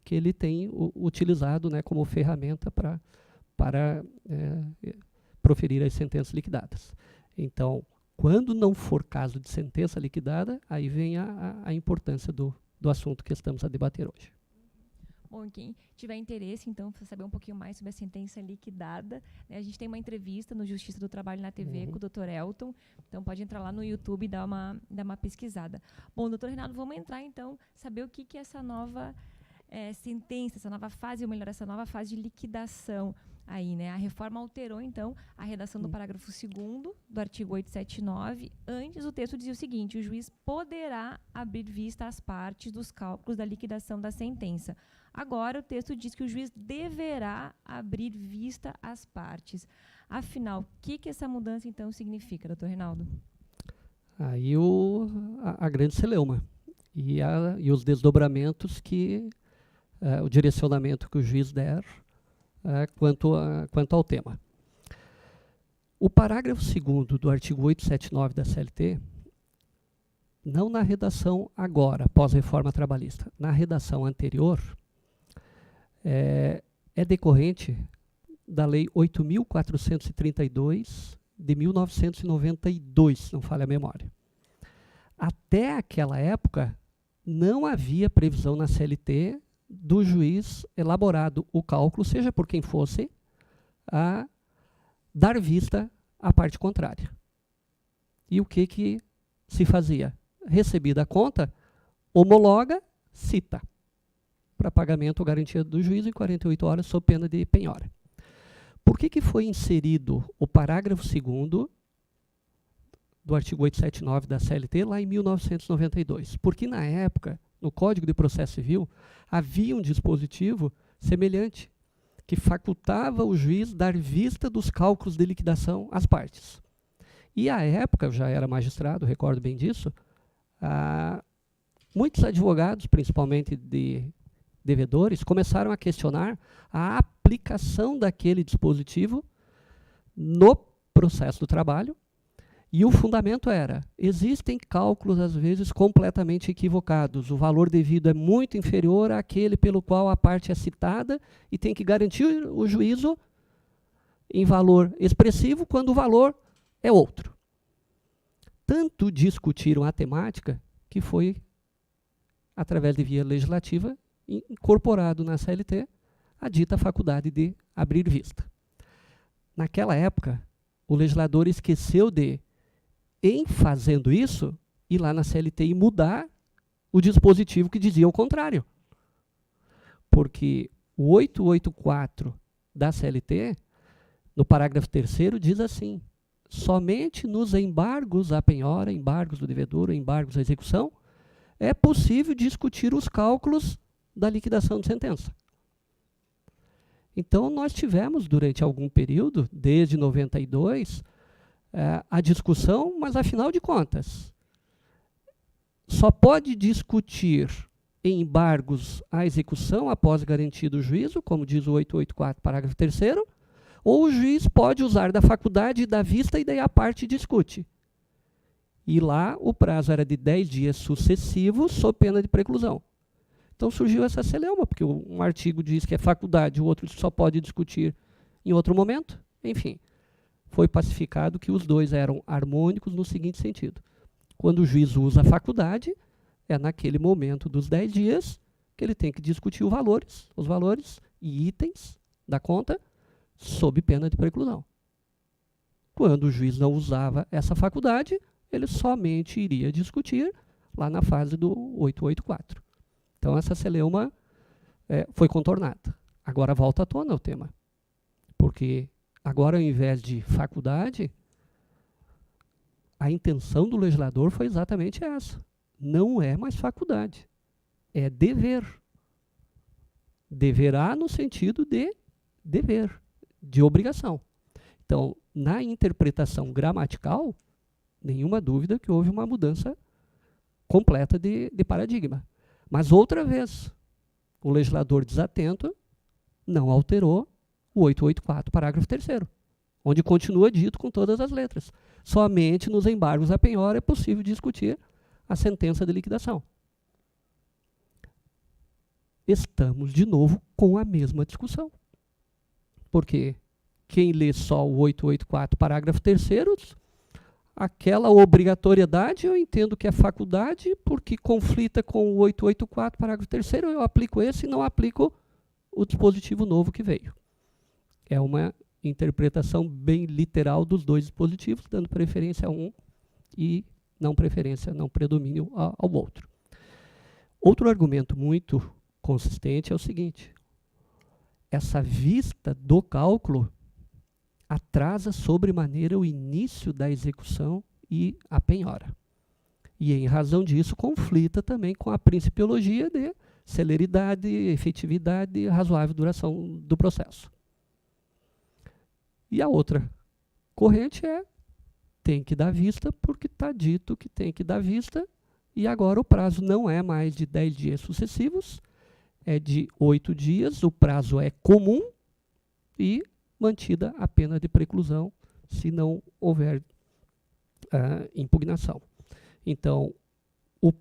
que ele tem utilizado, né, como ferramenta para proferir as sentenças liquidadas. Então, quando não for caso de sentença liquidada, aí vem a importância do assunto que estamos a debater hoje. Bom, quem tiver interesse, então, para saber um pouquinho mais sobre a sentença liquidada, né, a gente tem uma entrevista no Justiça do Trabalho na TV com o Dr. Elton, então pode entrar lá no YouTube e dar uma pesquisada. Bom, doutor Reinaldo, vamos entrar, então, saber o que é essa nova sentença, essa nova fase, ou melhor, essa nova fase de liquidação aí, né? A reforma alterou, então, a redação do parágrafo 2º do artigo 879. Antes, o texto dizia o seguinte: o juiz poderá abrir vista às partes dos cálculos da liquidação da sentença. Agora, o texto diz que o juiz deverá abrir vista às partes. Afinal, o que essa mudança, então, significa, doutor Reinaldo? Aí a grande celeuma e os desdobramentos que o direcionamento que o juiz der quanto ao tema. O parágrafo 2º do artigo 879 da CLT, não na redação agora, pós-reforma trabalhista, na redação anterior, é decorrente da Lei 8.432 de 1992, se não falha a memória. Até aquela época, não havia previsão na CLT do juiz elaborado o cálculo, seja por quem fosse, a dar vista à parte contrária. E o que se fazia? Recebida a conta, homologa, cita para pagamento ou garantia do juiz em 48 horas sob pena de penhora. Por que foi inserido o parágrafo 2º do artigo 879 da CLT lá em 1992? Porque na época, no Código de Processo Civil, havia um dispositivo semelhante que facultava o juiz dar vista dos cálculos de liquidação às partes. E à época, eu já era magistrado, recordo bem disso, muitos advogados, principalmente de devedores, começaram a questionar a aplicação daquele dispositivo no processo do trabalho. E o fundamento era, existem cálculos, às vezes, completamente equivocados. O valor devido é muito inferior àquele pelo qual a parte é citada e tem que garantir o juízo em valor expressivo quando o valor é outro. Tanto discutiram a temática que foi, através de via legislativa, incorporado na CLT a dita faculdade de abrir vista. Naquela época, o legislador esqueceu de, em fazendo isso, ir lá na CLT e mudar o dispositivo que dizia o contrário. Porque o 884 da CLT, no parágrafo 3º, diz assim: somente nos embargos à penhora, embargos do devedor, embargos à execução, é possível discutir os cálculos da liquidação de sentença. Então, nós tivemos, durante algum período, desde 92, a discussão, mas, afinal de contas, só pode discutir embargos à execução após garantia do juízo, como diz o 884, parágrafo 3º, ou o juiz pode usar da faculdade da vista e daí a parte discute. E lá o prazo era de 10 dias sucessivos, sob pena de preclusão. Então surgiu essa celeuma, porque um artigo diz que é faculdade, o outro só pode discutir em outro momento. Enfim, foi pacificado que os dois eram harmônicos no seguinte sentido: quando o juiz usa a faculdade, é naquele momento dos 10 dias que ele tem que discutir os valores e itens da conta sob pena de preclusão. Quando o juiz não usava essa faculdade, ele somente iria discutir lá na fase do 884. Então, essa celeuma foi contornada. Agora volta à tona o tema. Porque agora, ao invés de faculdade, a intenção do legislador foi exatamente essa. Não é mais faculdade. É dever. Deverá no sentido de dever, de obrigação. Então, na interpretação gramatical, nenhuma dúvida que houve uma mudança completa de paradigma. Mas, outra vez, o legislador desatento não alterou o 884, parágrafo 3º, onde continua dito com todas as letras: somente nos embargos à penhora é possível discutir a sentença de liquidação. Estamos, de novo, com a mesma discussão. Porque quem lê só o 884, parágrafo 3º, aquela obrigatoriedade eu entendo que é faculdade, porque conflita com o 884, parágrafo 3º, eu aplico esse e não aplico o dispositivo novo que veio. É uma interpretação bem literal dos dois dispositivos, dando preferência a um e não predomínio ao outro. Outro argumento muito consistente é o seguinte: essa vista do cálculo atrasa sobremaneira o início da execução e a penhora. E, em razão disso, conflita também com a principiologia de celeridade, efetividade e razoável duração do processo. E a outra corrente é: tem que dar vista porque está dito que tem que dar vista, e agora o prazo não é mais de 10 dias sucessivos, é de 8 dias, o prazo é comum e mantida a pena de preclusão se não houver impugnação. Então, o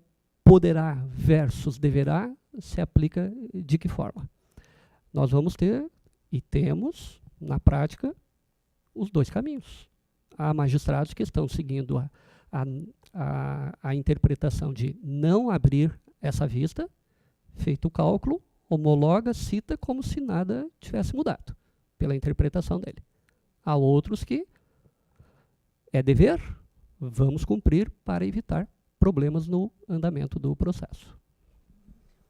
poderá versus deverá se aplica de que forma? Nós vamos ter, e temos, na prática, os dois caminhos. Há magistrados que estão seguindo a interpretação de não abrir essa vista, feito o cálculo, homologa, cita como se nada tivesse mudado, pela interpretação dele. Há outros que é dever, vamos cumprir para evitar problemas no andamento do processo.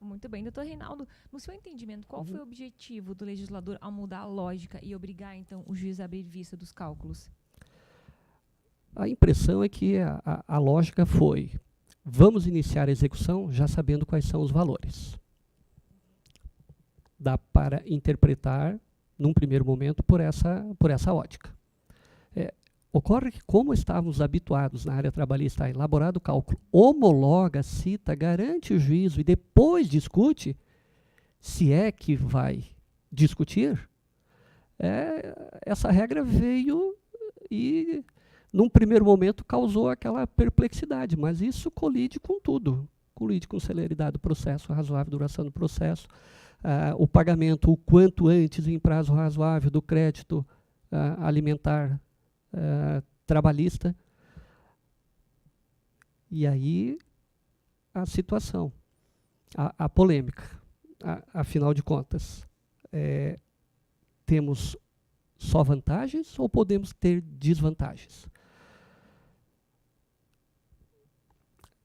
Muito bem. Doutor Reinaldo, no seu entendimento, qual foi o objetivo do legislador ao mudar a lógica e obrigar, então, o juiz a abrir vista dos cálculos? A impressão é que a lógica foi, vamos iniciar a execução já sabendo quais são os valores. Dá para interpretar, num primeiro momento, por essa ótica. Ocorre que, como estávamos habituados na área trabalhista a elaborar o cálculo, homologa, cita, garante o juízo e depois discute, se é que vai discutir, essa regra veio e, num primeiro momento, causou aquela perplexidade, mas isso colide com tudo. Colide com celeridade do processo, razoável duração do processo, o pagamento o quanto antes, em prazo razoável, do crédito alimentar trabalhista. E aí a situação, a polêmica. Afinal de contas, temos só vantagens ou podemos ter desvantagens?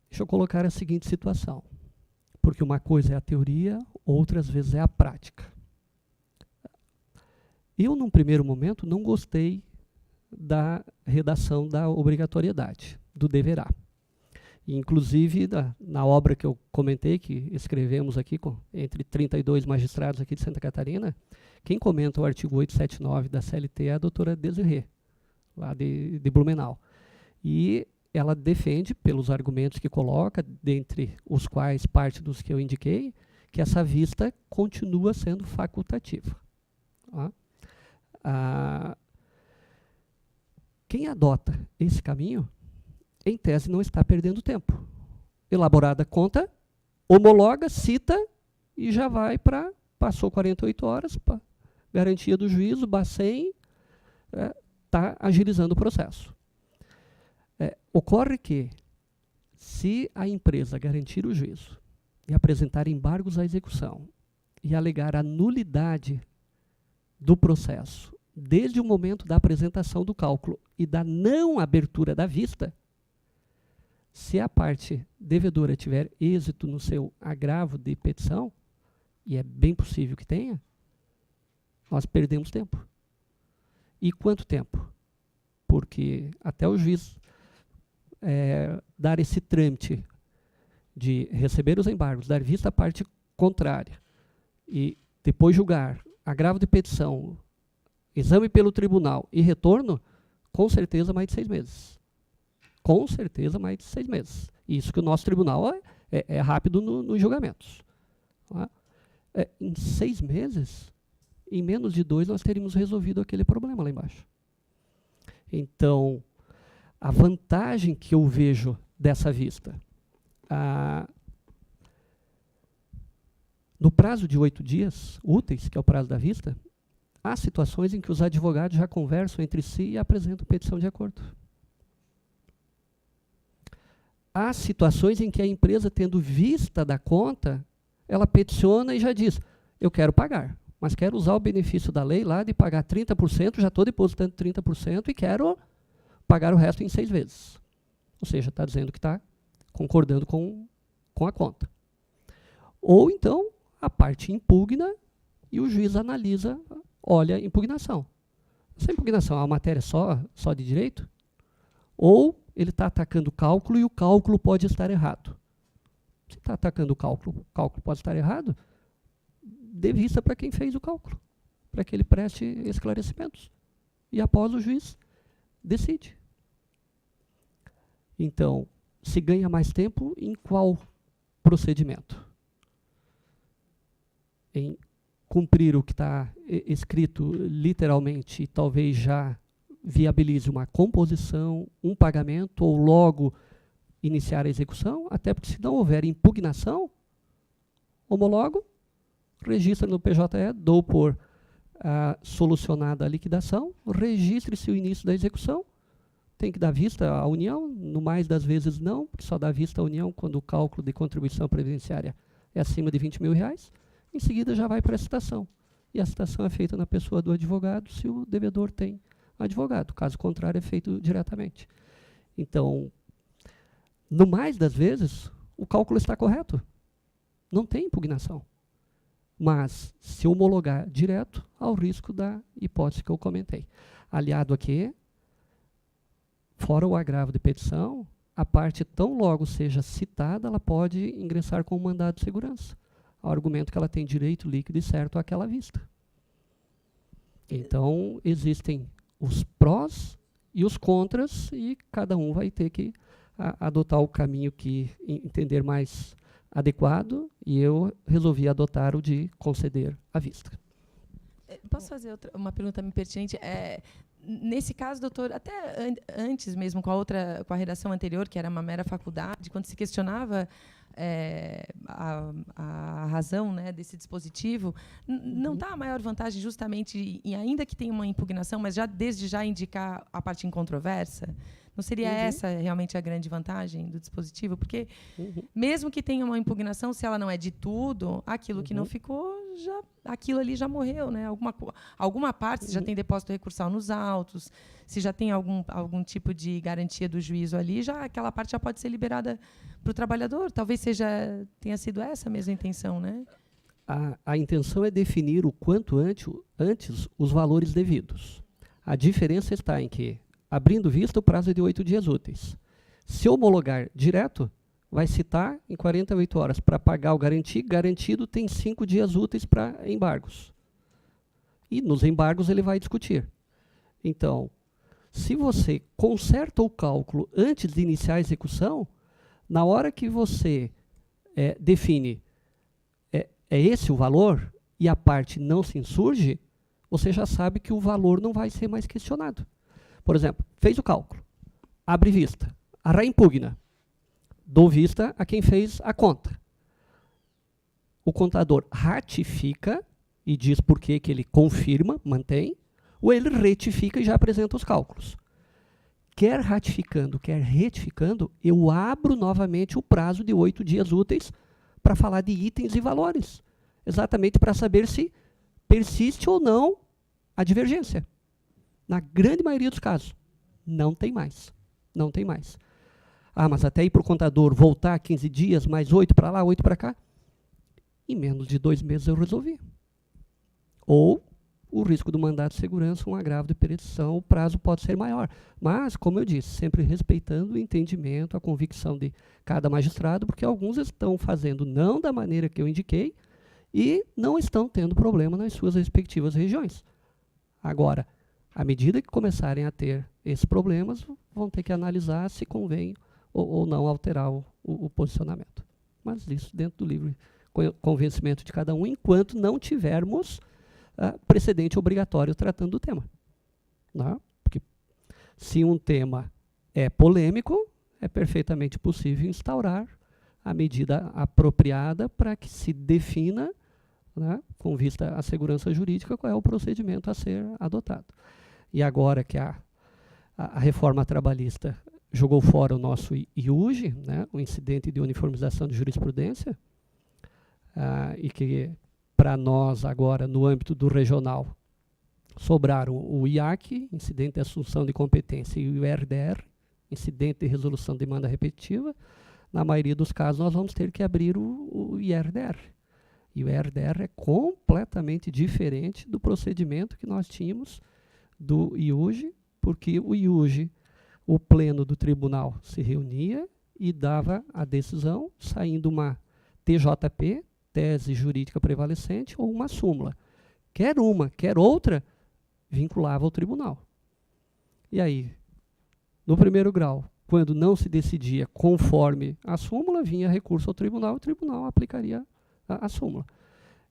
Deixa eu colocar a seguinte situação, porque uma coisa é a teoria, outras vezes é a prática. Eu, num primeiro momento, não gostei da redação da obrigatoriedade, do deverá. Inclusive, na obra que eu comentei, que escrevemos aqui entre 32 magistrados aqui de Santa Catarina, quem comenta o artigo 879 da CLT é a doutora Desirê, lá de Blumenau. E ela defende, pelos argumentos que coloca, dentre os quais parte dos que eu indiquei, que essa vista continua sendo facultativa. Quem adota esse caminho, em tese, não está perdendo tempo. Elaborada a conta, homologa, cita e já vai para, passou 48 horas, para garantia do juízo, Bacen, está agilizando o processo. Ocorre que, se a empresa garantir o juízo e apresentar embargos à execução e alegar a nulidade do processo, desde o momento da apresentação do cálculo e da não abertura da vista, se a parte devedora tiver êxito no seu agravo de petição, e é bem possível que tenha, nós perdemos tempo. E quanto tempo? Porque até o juiz dar esse trâmite de receber os embargos, dar vista à parte contrária e depois julgar agravo de petição, exame pelo tribunal e retorno, com certeza mais de 6 meses. Com certeza mais de 6 meses. Isso que o nosso tribunal é rápido nos julgamentos. Em 6 meses, em menos de 2, nós teríamos resolvido aquele problema lá embaixo. Então, a vantagem que eu vejo dessa vista, no prazo de 8 dias úteis, que é o prazo da vista, há situações em que os advogados já conversam entre si e apresentam petição de acordo. Há situações em que a empresa, tendo vista da conta, ela peticiona e já diz, eu quero pagar, mas quero usar o benefício da lei lá de pagar 30%, já estou depositando 30% e quero pagar o resto em 6 vezes. Ou seja, está dizendo que está concordando com a conta. Ou então, a parte impugna e o juiz analisa, olha a impugnação. Essa impugnação é uma matéria só de direito? Ou ele está atacando o cálculo e o cálculo pode estar errado? Se está atacando o cálculo pode estar errado, dê vista para quem fez o cálculo, para que ele preste esclarecimentos. E após o juiz decide. Então, se ganha mais tempo em qual procedimento? Em cumprir o que está escrito literalmente e talvez já viabilize uma composição, um pagamento ou logo iniciar a execução, até porque se não houver impugnação, homologo, registra no PJE, dou por solucionada a liquidação, registre-se o início da execução, tem que dar vista à União, no mais das vezes não, porque só dá vista à União quando o cálculo de contribuição previdenciária é acima de R$20 mil, em seguida já vai para a citação. E a citação é feita na pessoa do advogado se o devedor tem advogado. Caso contrário, é feito diretamente. Então, no mais das vezes, o cálculo está correto. Não tem impugnação. Mas, se homologar direto, há o risco da hipótese que eu comentei. Aliado a que, fora o agravo de petição, a parte tão logo seja citada, ela pode ingressar com um mandado de segurança, ao argumento que ela tem direito líquido e certo àquela vista. Então, existem os prós e os contras, e cada um vai ter que adotar o caminho que entender mais adequado, e eu resolvi adotar o de conceder a vista. Posso fazer uma pergunta pertinente? Nesse caso, doutor, até antes mesmo, com a redação anterior, que era uma mera faculdade, quando se questionava a razão, né, desse dispositivo, não está a maior vantagem justamente, ainda que tenha uma impugnação, mas desde já indicar a parte incontroversa? Não seria essa realmente a grande vantagem do dispositivo? Porque, mesmo que tenha uma impugnação, se ela não é de tudo, aquilo que não ficou, aquilo ali já morreu, né? Alguma parte, se já tem depósito recursal nos autos, se já tem algum tipo de garantia do juízo ali, aquela parte já pode ser liberada para o trabalhador. Talvez tenha sido essa mesma a intenção, né? A intenção é definir o quanto antes os valores devidos. A diferença está em que, abrindo vista, o prazo é de 8 dias úteis. Se homologar direto, vai citar em 48 horas para pagar o garantido tem 5 dias úteis para embargos. E nos embargos ele vai discutir. Então, se você conserta o cálculo antes de iniciar a execução, na hora que você define é esse o valor e a parte não se insurge, você já sabe que o valor não vai ser mais questionado. Por exemplo, fez o cálculo, abre vista, a reimpugna, dou vista a quem fez a conta. O contador ratifica e diz por que ele confirma, mantém, ou ele retifica e já apresenta os cálculos. Quer ratificando, quer retificando, eu abro novamente o prazo de 8 dias úteis para falar de itens e valores, exatamente para saber se persiste ou não a divergência. Na grande maioria dos casos, não tem mais. Não tem mais. Mas até ir para o contador voltar 15 dias, mais 8 para lá, 8 para cá, em menos de 2 meses eu resolvi. Ou o risco do mandado de segurança, um agravo de petição, o prazo pode ser maior. Mas, como eu disse, sempre respeitando o entendimento, a convicção de cada magistrado, porque alguns estão fazendo não da maneira que eu indiquei e não estão tendo problema nas suas respectivas regiões. Agora, à medida que começarem a ter esses problemas, vão ter que analisar se convém ou não alterar o posicionamento. Mas isso dentro do livre convencimento de cada um, enquanto não tivermos precedente obrigatório tratando do tema. Não? Porque se um tema é polêmico, é perfeitamente possível instaurar a medida apropriada para que se defina, né, com vista à segurança jurídica, qual é o procedimento a ser adotado. E agora que a reforma trabalhista jogou fora o nosso IUJ, né, o incidente de uniformização de jurisprudência, e que para nós agora, no âmbito do regional, sobraram o IAC, incidente de assunção de competência, e o IRDR, incidente de resolução de demanda repetitiva. Na maioria dos casos, nós vamos ter que abrir o IRDR. E o IRDR é completamente diferente do procedimento que nós tínhamos do IUJ, porque o IUJ, o pleno do tribunal se reunia e dava a decisão, saindo uma TJP, tese jurídica prevalecente, ou uma súmula. Quer uma, quer outra, vinculava ao tribunal. E aí, no primeiro grau, quando não se decidia conforme a súmula, vinha recurso ao tribunal, o tribunal aplicaria a súmula.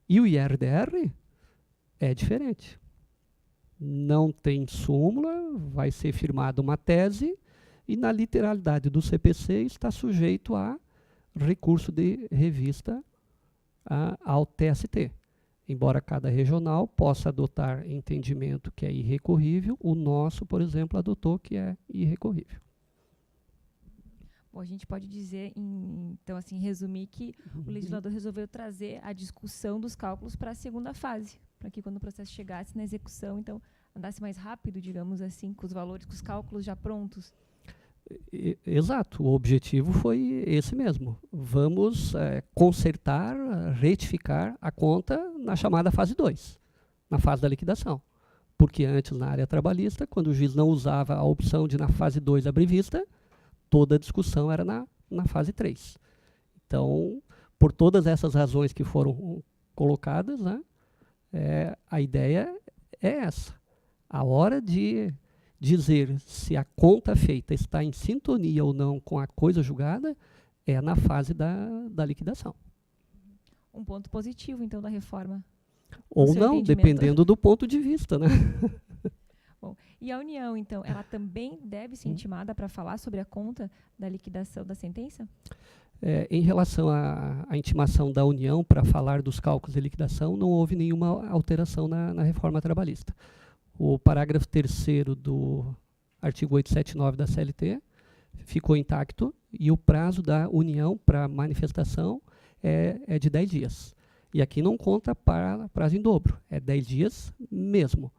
E o IRDR é diferente. Não tem súmula, vai ser firmada uma tese e na literalidade do CPC está sujeito a recurso de revista ao TST. Embora cada regional possa adotar entendimento que é irrecorrível, o nosso, por exemplo, adotou que é irrecorrível. Bom, a gente pode dizer, então, assim, resumir que o legislador resolveu trazer a discussão dos cálculos para a segunda fase, para que quando o processo chegasse na execução, então, andasse mais rápido, digamos assim, com os valores, com os cálculos já prontos. Exato, o objetivo foi esse mesmo. Vamos consertar, retificar a conta na chamada fase 2, na fase da liquidação. Porque antes, na área trabalhista, quando o juiz não usava a opção de na fase 2 abrir vista, toda a discussão era na fase 3. Então, por todas essas razões que foram colocadas, né, a ideia é essa. A hora de dizer se a conta feita está em sintonia ou não com a coisa julgada é na fase da liquidação. Um ponto positivo, então, da reforma. Ou não, dependendo do ponto de vista, né? Bom, e a União, então, ela também deve ser intimada para falar sobre a conta da liquidação da sentença? Em relação à intimação da União para falar dos cálculos de liquidação, não houve nenhuma alteração na reforma trabalhista. O parágrafo 3º do artigo 879 da CLT ficou intacto e o prazo da União para manifestação é de 10 dias. E aqui não conta para prazo em dobro, é 10 dias mesmo.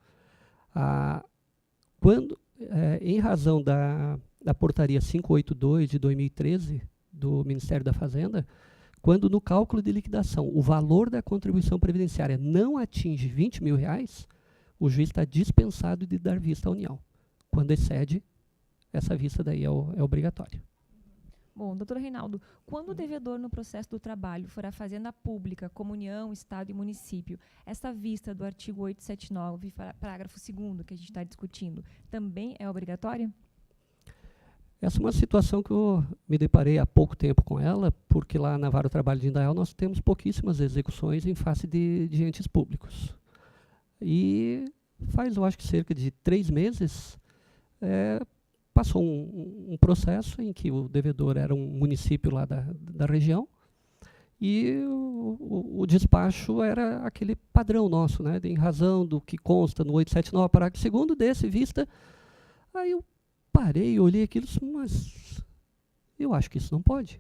Em razão da portaria 582 de 2013 do Ministério da Fazenda, quando no cálculo de liquidação o valor da contribuição previdenciária não atinge R$20 mil, o juiz está dispensado de dar vista à União. Quando excede, essa vista daí é obrigatória. Bom, doutor Reinaldo, quando o devedor no processo do trabalho for a fazenda pública, como União, Estado e município, essa vista do artigo 879, parágrafo 2º, que a gente está discutindo, também é obrigatória? Essa é uma situação que eu me deparei há pouco tempo com ela, porque lá na Vara do Trabalho de Indaial nós temos pouquíssimas execuções em face de entes públicos. E faz, eu acho que cerca de 3 meses, passou um processo em que o devedor era um município lá da região e o despacho era aquele padrão nosso, né, em razão do que consta no 879, parágrafo 2º, desse vista. Aí eu parei, olhei aquilo, mas eu acho que isso não pode.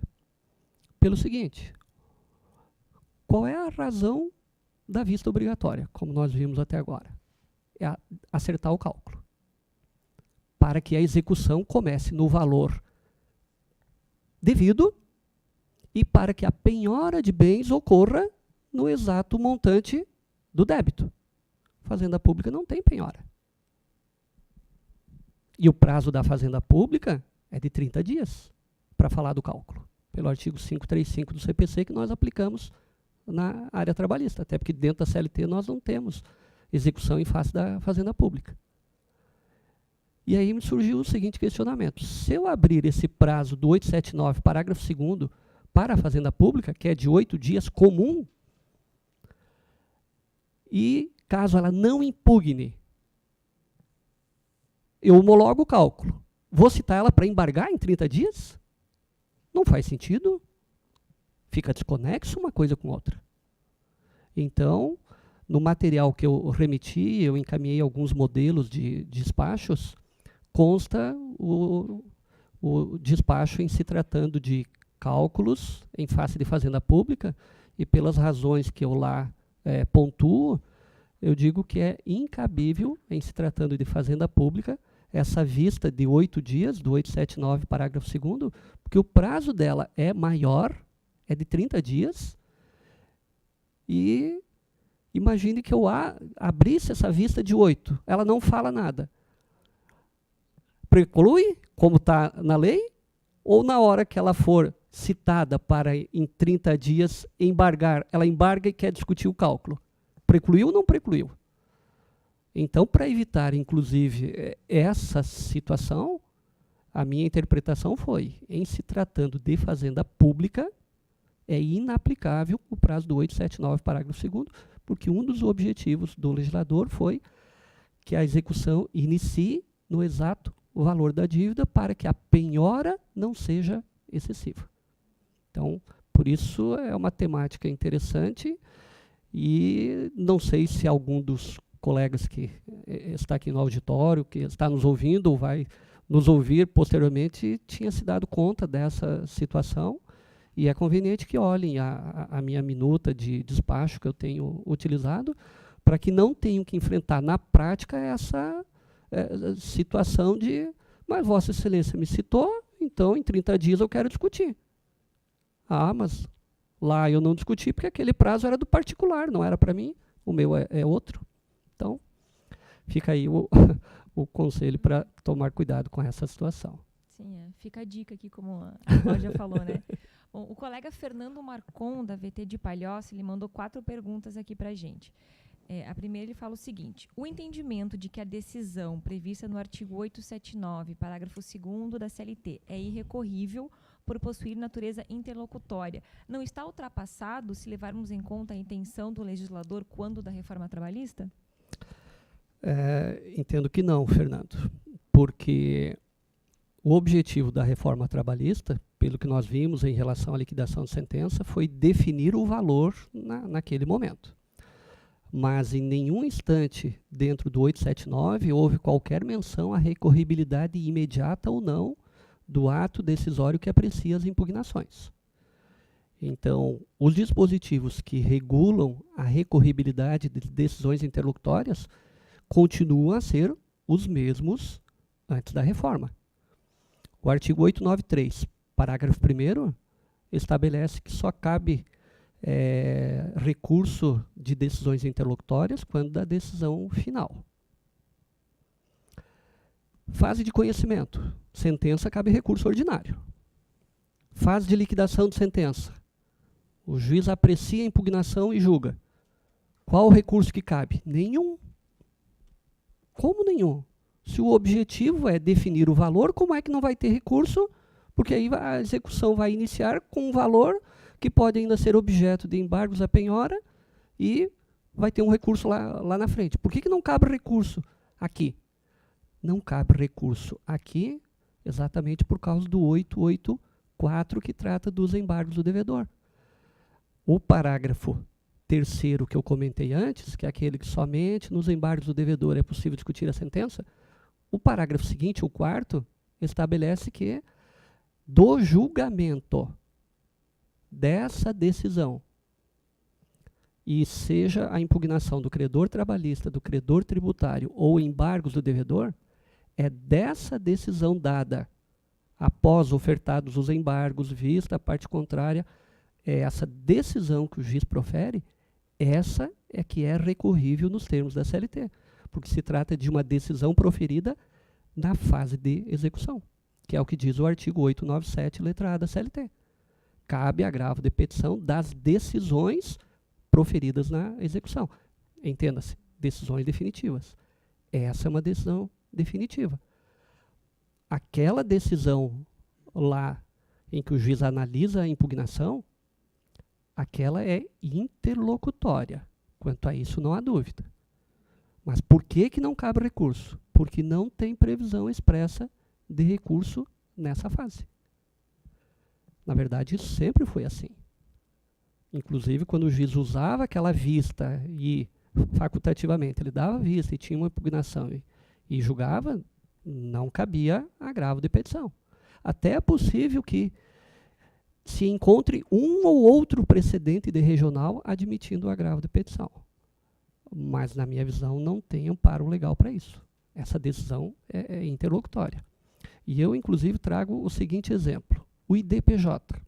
Pelo seguinte, qual é a razão da vista obrigatória, como nós vimos até agora? É acertar o cálculo, para que a execução comece no valor devido e para que a penhora de bens ocorra no exato montante do débito. Fazenda pública não tem penhora. E o prazo da fazenda pública é de 30 dias para falar do cálculo, pelo artigo 535 do CPC, que nós aplicamos na área trabalhista, até porque dentro da CLT nós não temos execução em face da fazenda pública. E aí me surgiu o seguinte questionamento: se eu abrir esse prazo do 879, parágrafo 2º, para a fazenda pública, que é de 8 dias comum, e caso ela não impugne, eu homologo o cálculo, vou citar ela para embargar em 30 dias? Não faz sentido. Fica desconexo uma coisa com outra. Então, no material que eu remeti, eu encaminhei alguns modelos de despachos, consta o despacho em se tratando de cálculos em face de fazenda pública, e pelas razões que eu lá pontuo, eu digo que é incabível, em se tratando de fazenda pública, essa vista de 8 dias, do 879, parágrafo 2º, porque o prazo dela é maior, é de 30 dias, e imagine que eu abrisse essa vista de 8, ela não fala nada. Preclui, como está na lei, ou na hora que ela for citada para, em 30 dias, embargar, ela embarga e quer discutir o cálculo. Precluiu ou não precluiu? Então, para evitar, inclusive, essa situação, a minha interpretação foi, em se tratando de fazenda pública, é inaplicável o prazo do 879, parágrafo 2º, porque um dos objetivos do legislador foi que a execução inicie no exato valor da dívida para que a penhora não seja excessiva. Então, por isso é uma temática interessante e não sei se algum dos colegas que está aqui no auditório, que está nos ouvindo, ou vai nos ouvir posteriormente tinha se dado conta dessa situação, e é conveniente que olhem a minha minuta de despacho que eu tenho utilizado, para que não tenham que enfrentar na prática essa situação de, mas Vossa Excelência me citou, então em 30 dias eu quero discutir. Ah, mas lá eu não discuti porque aquele prazo era do particular, não era para mim, o meu é outro. Então, fica aí o conselho para tomar cuidado com essa situação. Sim, fica a dica aqui, como a Cláudia falou, né? Bom, o colega Fernando Marcon, da VT de Palhoça, ele mandou 4 perguntas aqui para a gente. A primeira, ele fala o seguinte: o entendimento de que a decisão prevista no artigo 879, parágrafo 2º da CLT, é irrecorrível por possuir natureza interlocutória, não está ultrapassado se levarmos em conta a intenção do legislador quando da reforma trabalhista? Entendo que não, Fernando, porque o objetivo da reforma trabalhista, pelo que nós vimos em relação à liquidação de sentença, foi definir o valor naquele momento. Mas em nenhum instante, dentro do 879, houve qualquer menção à recorribilidade imediata ou não do ato decisório que aprecia as impugnações. Então, os dispositivos que regulam a recorribilidade de decisões interlocutórias continuam a ser os mesmos antes da reforma. O artigo 893, parágrafo 1º, estabelece que só cabe recurso de decisões interlocutórias quando da decisão final. Fase de conhecimento. Sentença cabe recurso ordinário. Fase de liquidação de sentença. O juiz aprecia a impugnação e julga. Qual o recurso que cabe? Nenhum. Como nenhum? Se o objetivo é definir o valor, como é que não vai ter recurso? Porque aí a execução vai iniciar com um valor que pode ainda ser objeto de embargos à penhora e vai ter um recurso lá na frente. Por que não cabe recurso aqui? Não cabe recurso aqui exatamente por causa do 884 que trata dos embargos do devedor. O parágrafo 3º que eu comentei antes, que é aquele que somente nos embargos do devedor é possível discutir a sentença, o parágrafo seguinte, o 4º, estabelece que do julgamento dessa decisão, e seja a impugnação do credor trabalhista, do credor tributário ou embargos do devedor, é dessa decisão dada após ofertados os embargos, vista a parte contrária, é essa decisão que o juiz profere, essa é que é recorrível nos termos da CLT, porque se trata de uma decisão proferida na fase de execução, que é o que diz o artigo 897, letra A da CLT. Cabe agravo de petição das decisões proferidas na execução. Entenda-se, decisões definitivas. Essa é uma decisão definitiva. Aquela decisão lá em que o juiz analisa a impugnação, aquela é interlocutória. Quanto a isso, não há dúvida. Mas por que não cabe recurso? Porque não tem previsão expressa de recurso nessa fase. Na verdade, isso sempre foi assim. Inclusive, quando o juiz usava aquela vista e, facultativamente, ele dava vista e tinha uma impugnação e julgava, não cabia agravo de petição. Até é possível que se encontre um ou outro precedente de regional admitindo o agravo de petição. Mas, na minha visão, não tem amparo legal para isso. Essa decisão é interlocutória. E eu, inclusive, trago o seguinte exemplo. O IDPJ,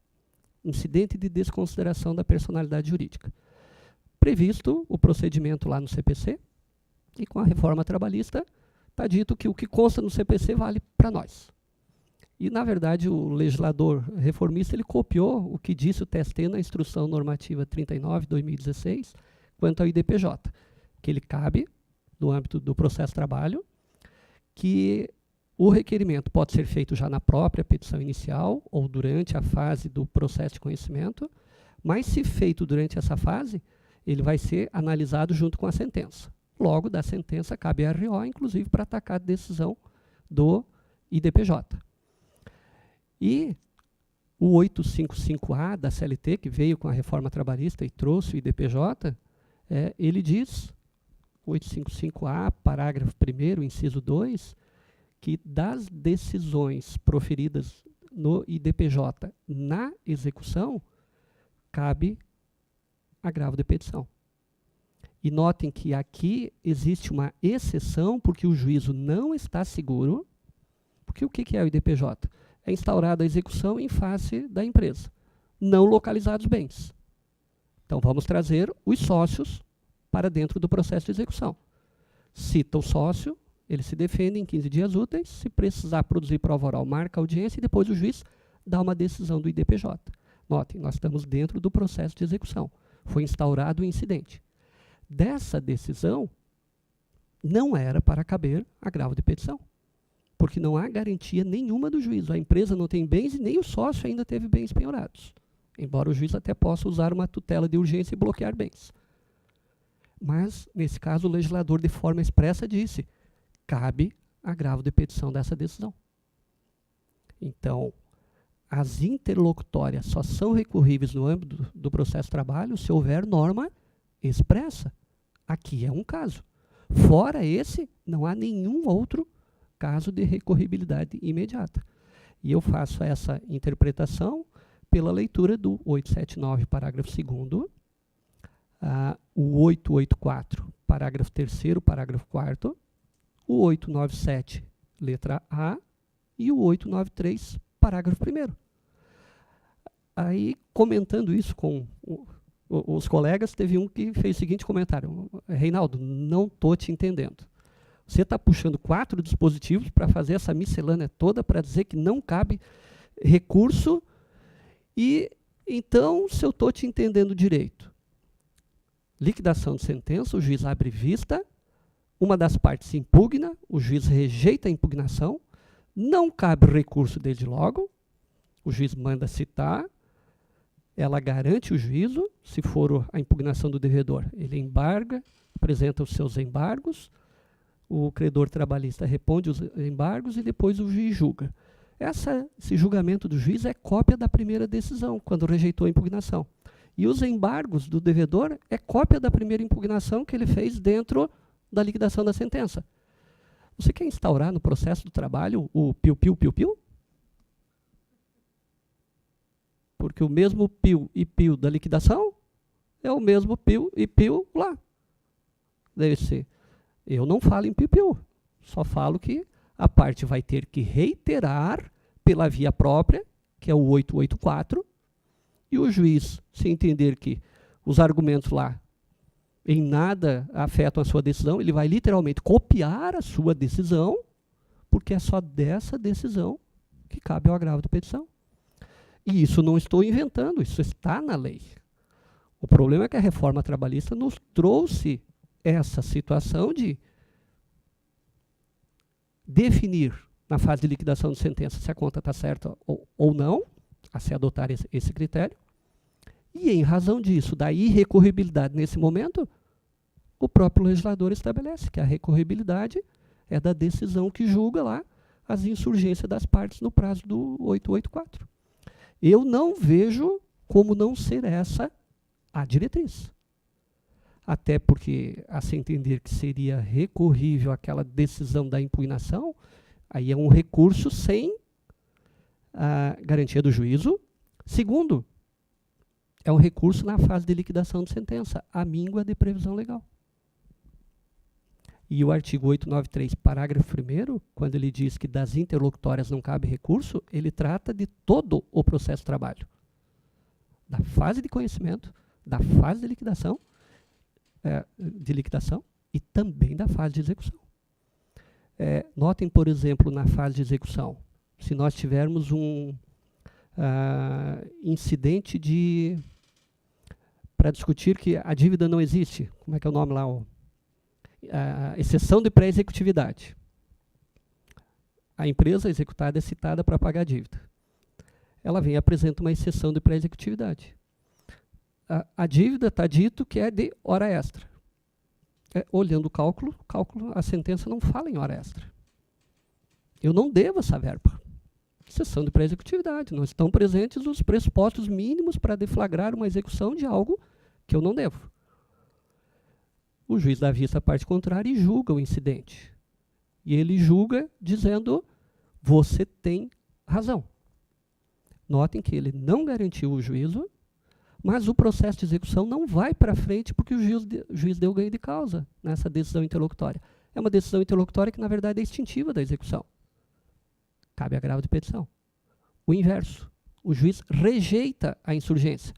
incidente de desconsideração da personalidade jurídica. Previsto o procedimento lá no CPC, e com a reforma trabalhista, está dito que o que consta no CPC vale para nós. E, na verdade, o legislador reformista ele copiou o que disse o TST na Instrução Normativa 39/2016, quanto ao IDPJ, que ele cabe, no âmbito do processo de trabalho, que o requerimento pode ser feito já na própria petição inicial ou durante a fase do processo de conhecimento, mas se feito durante essa fase, ele vai ser analisado junto com a sentença. Logo, da sentença cabe a RO, inclusive, para atacar a decisão do IDPJ. E o 855A da CLT, que veio com a reforma trabalhista e trouxe o IDPJ, ele diz, 855A, parágrafo 1º, inciso 2, que das decisões proferidas no IDPJ na execução, cabe agravo de petição. E notem que aqui existe uma exceção porque o juízo não está seguro, porque o que é o IDPJ? É instaurada a execução em face da empresa, não localizados bens. Então vamos trazer os sócios para dentro do processo de execução. Cita o sócio, ele se defende em 15 dias úteis, se precisar produzir prova oral, marca a audiência e depois o juiz dá uma decisão do IDPJ. Notem, nós estamos dentro do processo de execução. Foi instaurado o incidente. Dessa decisão, não era para caber agravo de petição, porque não há garantia nenhuma do juízo. A empresa não tem bens e nem o sócio ainda teve bens penhorados, embora o juiz até possa usar uma tutela de urgência e bloquear bens. Mas, nesse caso, o legislador, de forma expressa, disse: cabe agravo de petição dessa decisão. Então, as interlocutórias só são recorríveis no âmbito do processo de trabalho se houver norma expressa. Aqui é um caso. Fora esse, não há nenhum outro caso de recorribilidade imediata. E eu faço essa interpretação pela leitura do 879, parágrafo 2º, o 884, parágrafo 3º, parágrafo 4º, o 897, letra A, e o 893, parágrafo 1º. Aí, comentando isso com os colegas, teve um que fez o seguinte comentário: Reinaldo, não estou te entendendo. Você está puxando 4 dispositivos para fazer essa miscelânea toda para dizer que não cabe recurso e, então, se eu estou te entendendo direito, liquidação de sentença, o juiz abre vista, uma das partes impugna, o juiz rejeita a impugnação, não cabe recurso desde logo, o juiz manda citar, ela garante o juízo, se for a impugnação do devedor, ele embarga, apresenta os seus embargos, o credor trabalhista responde os embargos e depois o juiz julga. Esse julgamento do juiz é cópia da primeira decisão, quando rejeitou a impugnação. E os embargos do devedor é cópia da primeira impugnação que ele fez dentro da liquidação da sentença. Você quer instaurar no processo do trabalho o piu-piu-piu-piu? Porque o mesmo piu e piu da liquidação é o mesmo piu e piu lá. Deve ser. Eu não falo em piu-piu, só falo que a parte vai ter que reiterar pela via própria, que é o 884, e o juiz, se entender que os argumentos lá em nada afetam a sua decisão, ele vai literalmente copiar a sua decisão, porque é só dessa decisão que cabe ao agravo de petição. E isso não estou inventando, isso está na lei. O problema é que a reforma trabalhista nos trouxe essa situação de definir na fase de liquidação de sentença se a conta está certa ou não, a se adotar esse critério. E em razão disso, da irrecorribilidade nesse momento, o próprio legislador estabelece que a recorribilidade é da decisão que julga lá as insurgências das partes no prazo do 884. Eu não vejo como não ser essa a diretriz. Até porque, a se entender que seria recorrível aquela decisão da impugnação, aí é um recurso sem a garantia do juízo. Segundo, é um recurso na fase de liquidação de sentença, a míngua de previsão legal. E o artigo 893, parágrafo 1º, quando ele diz que das interlocutórias não cabe recurso, ele trata de todo o processo de trabalho. Da fase de conhecimento, da fase de liquidação e também da fase de execução. Notem, por exemplo, na fase de execução, se nós tivermos um incidente para discutir que a dívida não existe, como é que é o nome lá? A exceção de pré-executividade. A empresa executada é citada para pagar a dívida. Ela vem e apresenta uma exceção de pré-executividade. A dívida está dito que é de hora extra. Olhando o cálculo, a sentença não fala em hora extra. Eu não devo essa verba. Exceção de pré-executividade. Não estão presentes os pressupostos mínimos para deflagrar uma execução de algo que eu não devo. O juiz dá vista à parte contrária e julga o incidente. E ele julga dizendo, você tem razão. Notem que ele não garantiu o juízo, mas o processo de execução não vai para frente porque o juiz deu ganho de causa nessa decisão interlocutória. É uma decisão interlocutória que, na verdade, é extintiva da execução. Cabe agravo de petição. O inverso. O juiz rejeita a insurgência.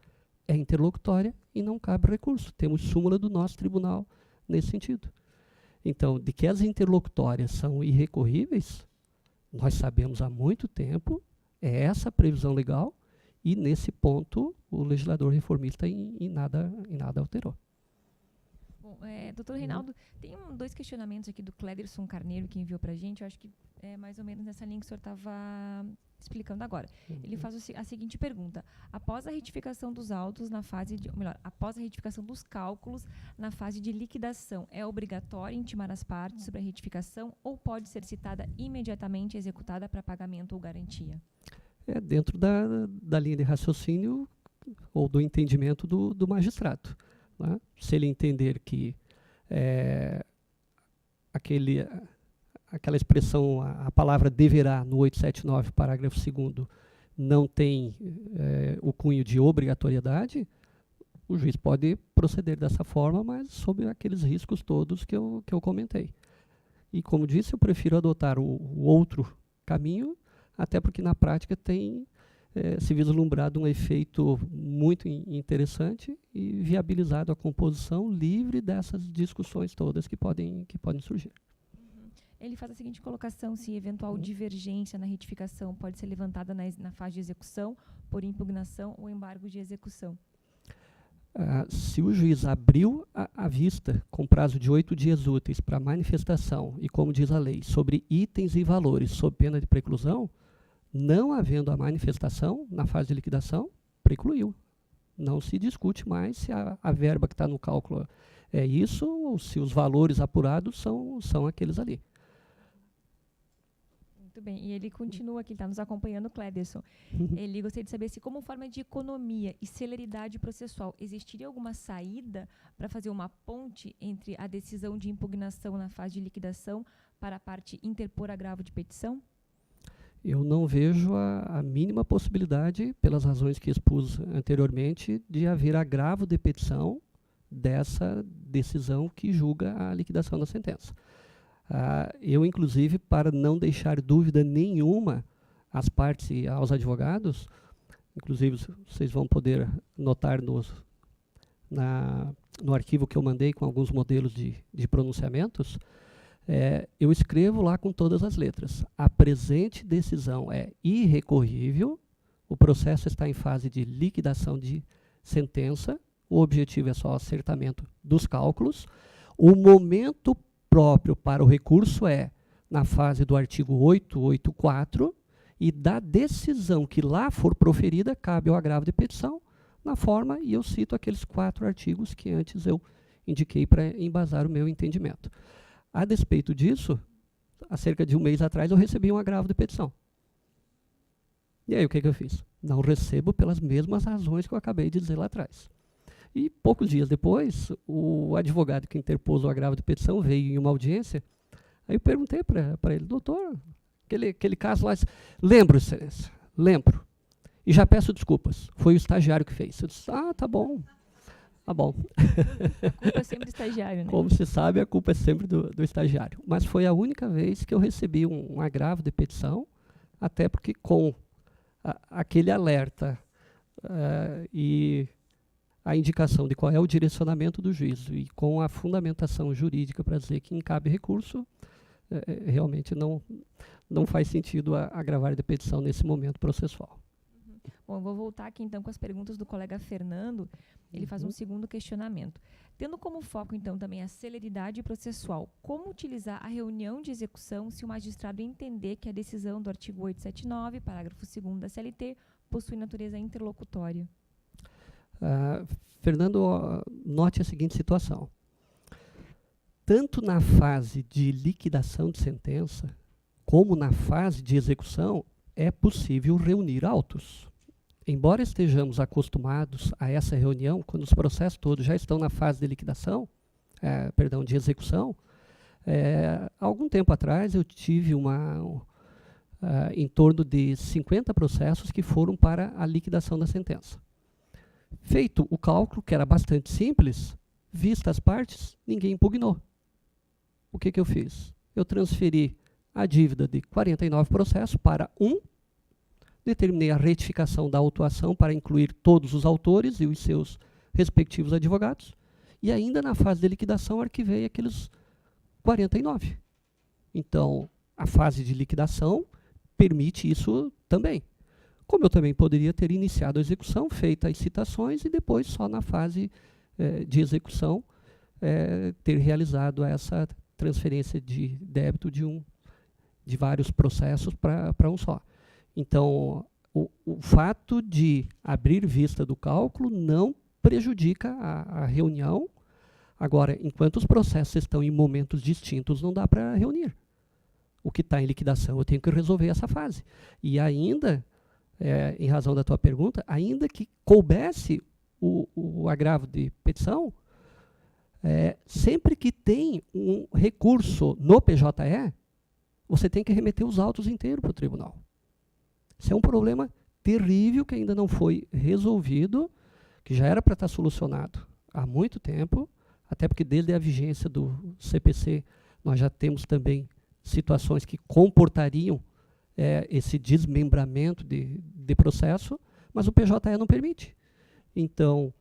É interlocutória e não cabe recurso. Temos súmula do nosso tribunal nesse sentido. Então, de que as interlocutórias são irrecorríveis, nós sabemos há muito tempo, é essa a previsão legal, e nesse ponto o legislador reformista em nada alterou. Bom, doutor Reinaldo, tem dois questionamentos aqui do Clederson Carneiro que enviou para a gente, eu acho que é mais ou menos nessa linha que o senhor estava explicando agora. Ele faz a seguinte pergunta: após a retificação dos autos na fase de, ou melhor, após a retificação dos cálculos na fase de liquidação, é obrigatório intimar as partes sobre a retificação ou pode ser citada imediatamente executada para pagamento ou garantia? É dentro da linha de raciocínio ou do entendimento do magistrado. Né? Se ele entender que aquela expressão, a palavra deverá, no 879, parágrafo 2º, não tem o cunho de obrigatoriedade, o juiz pode proceder dessa forma, mas sob aqueles riscos todos que eu comentei. E, como disse, eu prefiro adotar o outro caminho, até porque na prática tem se vislumbrado um efeito muito interessante e viabilizado a composição livre dessas discussões todas que podem surgir. Ele faz a seguinte colocação: se eventual divergência na retificação pode ser levantada na fase de execução por impugnação ou embargo de execução. Se o juiz abriu a vista com prazo de 8 dias úteis para manifestação e, como diz a lei, sobre itens e valores sob pena de preclusão, não havendo a manifestação na fase de liquidação, precluiu. Não se discute mais se a verba que está no cálculo é isso ou se os valores apurados são aqueles ali. Muito bem. E ele continua aqui, está nos acompanhando, Clederson. Ele gostaria de saber se, como forma de economia e celeridade processual, existiria alguma saída para fazer uma ponte entre a decisão de impugnação na fase de liquidação para a parte interpor agravo de petição? Eu não vejo a mínima possibilidade, pelas razões que expus anteriormente, de haver agravo de petição dessa decisão que julga a liquidação da sentença. Eu, inclusive, para não deixar dúvida nenhuma às partes e aos advogados, inclusive vocês vão poder notar no arquivo que eu mandei com alguns modelos de pronunciamentos, eu escrevo lá com todas as letras. A presente decisão é irrecorrível, o processo está em fase de liquidação de sentença, o objetivo é só o acertamento dos cálculos, o momento próprio para o recurso é na fase do artigo 884 e da decisão que lá for proferida cabe ao agravo de petição na forma, e eu cito aqueles 4 artigos que antes eu indiquei para embasar o meu entendimento. A despeito disso, há cerca de um mês atrás, eu recebi um agravo de petição. E aí, o que eu fiz? Não recebo pelas mesmas razões que eu acabei de dizer lá atrás. E poucos dias depois, o advogado que interpôs o agravo de petição veio em uma audiência. Aí eu perguntei para ele: doutor, aquele caso lá, lembro, excelência, lembro. E já peço desculpas, foi o estagiário que fez. Eu disse: tá bom. Tá bom. A culpa é sempre do estagiário, né? Como se sabe, a culpa é sempre do estagiário. Mas foi a única vez que eu recebi um agravo de petição, até porque com aquele alerta e a indicação de qual é o direcionamento do juízo e com a fundamentação jurídica para dizer que incabe recurso, realmente não faz sentido agravar de petição nesse momento processual. Bom, eu vou voltar aqui então com as perguntas do colega Fernando. Ele faz um segundo questionamento. Tendo como foco então também a celeridade processual, como utilizar a reunião de execução se o magistrado entender que a decisão do artigo 879, parágrafo 2º da CLT, possui natureza interlocutória? Fernando, note a seguinte situação. Tanto na fase de liquidação de sentença, como na fase de execução, é possível reunir autos. Embora estejamos acostumados a essa reunião, quando os processos todos já estão na fase de liquidação, de execução, Há algum tempo atrás, eu tive em torno de 50 processos que foram para a liquidação da sentença. Feito o cálculo, que era bastante simples, vista as partes, ninguém impugnou. O que eu fiz? Eu transferi a dívida de 49 processos para um, determinei a retificação da autuação para incluir todos os autores e os seus respectivos advogados, e ainda na fase de liquidação arquivei aqueles 49. Então, a fase de liquidação permite isso também. Como eu também poderia ter iniciado a execução, feita as citações, e depois, só na fase de execução, ter realizado essa transferência de débito de vários processos para um só. Então, o fato de abrir vista do cálculo não prejudica a reunião. Agora, enquanto os processos estão em momentos distintos, não dá para reunir. O que está em liquidação, eu tenho que resolver essa fase. E ainda, em razão da tua pergunta, ainda que coubesse o agravo de petição, sempre que tem um recurso no PJE, você tem que remeter os autos inteiros para o tribunal. Isso é um problema terrível que ainda não foi resolvido, que já era para estar solucionado há muito tempo, até porque desde a vigência do CPC nós já temos também situações que comportariam esse desmembramento de processo, mas o PJE não permite. Então,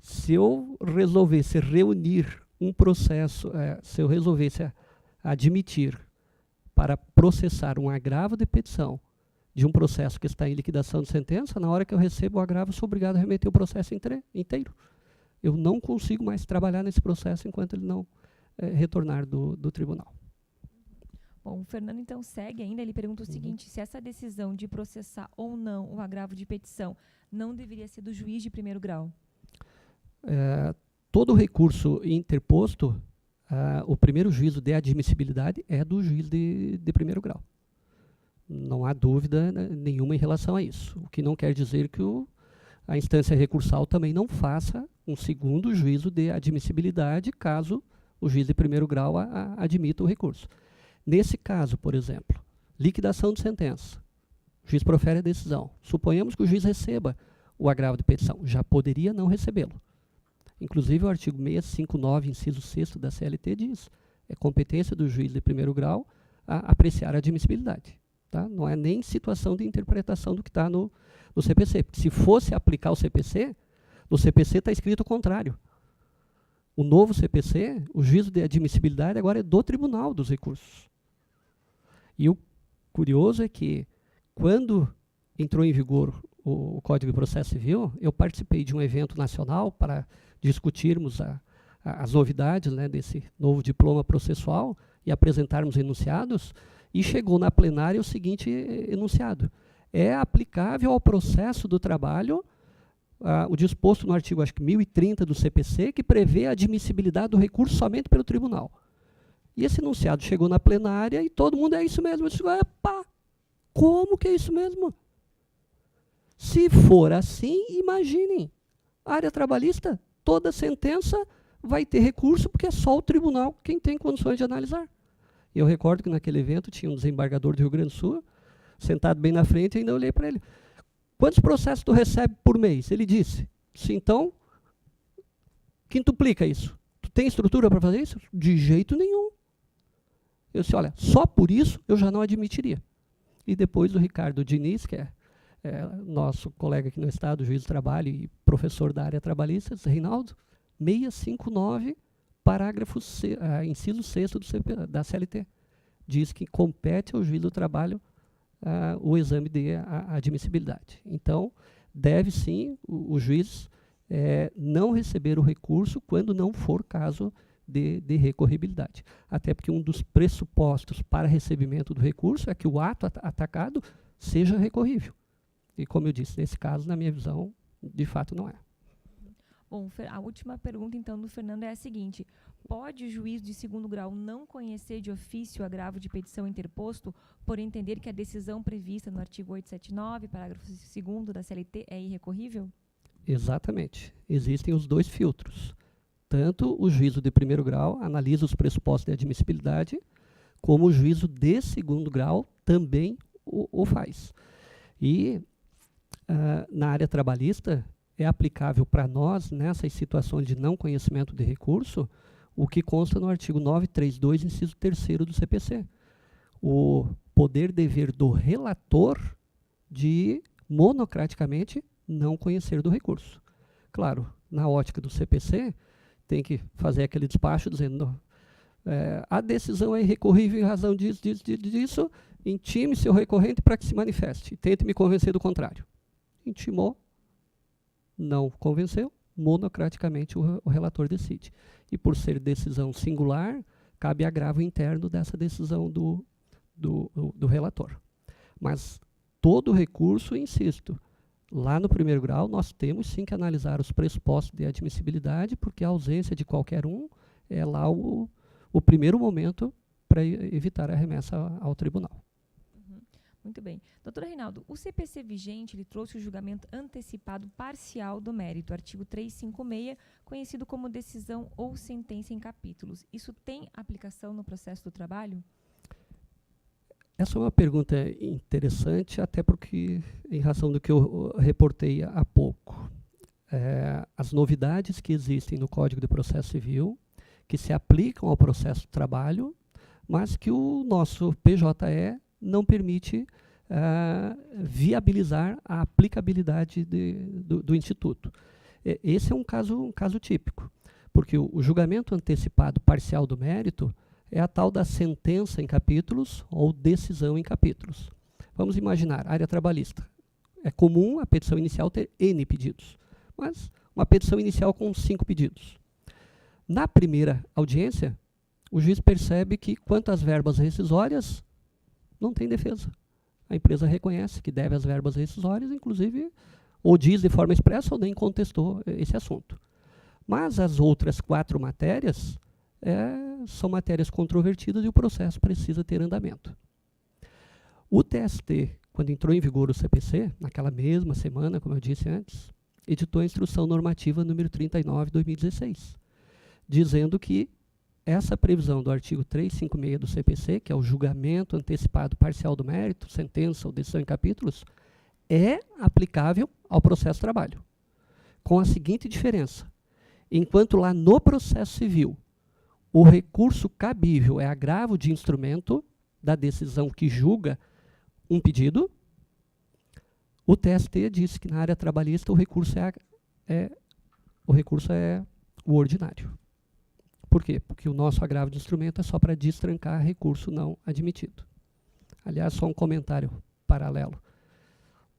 se eu resolvesse reunir um processo, se eu resolvesse admitir para processar um agravo de petição de um processo que está em liquidação de sentença, na hora que eu recebo o agravo, sou obrigado a remeter o processo inteiro. Eu não consigo mais trabalhar nesse processo enquanto ele não retornar do tribunal. Bom, o Fernando então segue ainda, ele pergunta o seguinte, se essa decisão de processar ou não o agravo de petição não deveria ser do juiz de primeiro grau? Todo recurso interposto, o primeiro juízo de admissibilidade é do juiz de primeiro grau. Não há dúvida nenhuma em relação a isso. O que não quer dizer que a instância recursal também não faça um segundo juízo de admissibilidade, caso o juiz de primeiro grau admita o recurso. Nesse caso, por exemplo, liquidação de sentença, o juiz profere a decisão. Suponhamos que o juiz receba o agravo de petição, já poderia não recebê-lo. Inclusive, o artigo 659, inciso 6º da CLT diz, é competência do juiz de primeiro grau a apreciar a admissibilidade. Tá? Não é nem situação de interpretação do que está no CPC. Porque se fosse aplicar o CPC, no CPC está escrito o contrário. O novo CPC, o juízo de admissibilidade agora é do Tribunal dos Recursos. E o curioso é que, quando entrou em vigor o Código de Processo Civil, eu participei de um evento nacional para discutirmos as novidades, né, desse novo diploma processual e apresentarmos enunciados, e chegou na plenária o seguinte enunciado. É aplicável ao processo do trabalho o disposto no artigo, acho que 1030 do CPC, que prevê a admissibilidade do recurso somente pelo tribunal. E esse enunciado chegou na plenária e todo mundo, é isso mesmo. Eu disse, epa, como que é isso mesmo? Se for assim, imaginem, a área trabalhista, toda sentença vai ter recurso, porque é só o tribunal quem tem condições de analisar. Eu recordo que naquele evento tinha um desembargador do Rio Grande do Sul, sentado bem na frente, e ainda olhei para ele. Quantos processos tu recebe por mês? Ele disse, se então, quintuplica isso. Tu tem estrutura para fazer isso? De jeito nenhum. Eu disse, olha, só por isso eu já não admitiria. E depois o Ricardo Diniz, que é nosso colega aqui no Estado, juiz de trabalho e professor da área trabalhista, disse, Reinaldo, 659, parágrafo inciso 6º da CLT. Diz que compete ao juiz do trabalho o exame de admissibilidade. Então, deve sim o juiz não receber o recurso quando não for caso de recorribilidade. Até porque um dos pressupostos para recebimento do recurso é que o ato atacado seja recorrível. E como eu disse, nesse caso, na minha visão, de fato não é. Bom, a última pergunta, então, do Fernando é a seguinte. Pode o juiz de segundo grau não conhecer de ofício o agravo de petição interposto, por entender que a decisão prevista no artigo 879, parágrafo 2º da CLT, é irrecorrível? Exatamente. Existem os dois filtros. Tanto o juízo de primeiro grau analisa os pressupostos de admissibilidade, como o juízo de segundo grau também o faz. E na área trabalhista é aplicável para nós, nessas situações de não conhecimento de recurso, o que consta no artigo 932, inciso 3º do CPC. O poder-dever do relator de, monocraticamente, não conhecer do recurso. Claro, na ótica do CPC, tem que fazer aquele despacho dizendo a decisão é irrecorrível em razão disso, intime seu recorrente para que se manifeste. Tente me convencer do contrário. Intimou, não convenceu, monocraticamente o relator decide. E por ser decisão singular, cabe agravo interno dessa decisão do relator. Mas todo recurso, insisto, lá no primeiro grau nós temos sim que analisar os pressupostos de admissibilidade, porque a ausência de qualquer um é lá o primeiro momento para evitar a remessa ao tribunal. Muito bem. Doutor Reinaldo, o CPC vigente ele trouxe o julgamento antecipado parcial do mérito, artigo 356, conhecido como decisão ou sentença em capítulos. Isso tem aplicação no processo do trabalho? Essa é uma pergunta interessante, até porque, em razão do que eu reportei há pouco, as novidades que existem no Código de Processo Civil, que se aplicam ao processo do trabalho, mas que o nosso PJE não permite viabilizar a aplicabilidade do Instituto. Esse é um caso típico, porque o julgamento antecipado parcial do mérito é a tal da sentença em capítulos ou decisão em capítulos. Vamos imaginar, área trabalhista. É comum a petição inicial ter N pedidos, mas uma petição inicial com 5 pedidos. Na primeira audiência, o juiz percebe que, quanto às verbas rescisórias, não tem defesa. A empresa reconhece que deve as verbas rescisórias, inclusive, ou diz de forma expressa ou nem contestou esse assunto. Mas as outras 4 matérias são matérias controvertidas e o processo precisa ter andamento. O TST, quando entrou em vigor o CPC, naquela mesma semana, como eu disse antes, editou a Instrução Normativa número 39/2016, dizendo que essa previsão do artigo 356 do CPC, que é o julgamento antecipado parcial do mérito, sentença ou decisão em capítulos, é aplicável ao processo de trabalho, com a seguinte diferença. Enquanto lá no processo civil, o recurso cabível é agravo de instrumento da decisão que julga um pedido, o TST disse que na área trabalhista o recurso é o ordinário. Por quê? Porque o nosso agravo de instrumento é só para destrancar recurso não admitido. Aliás, só um comentário paralelo.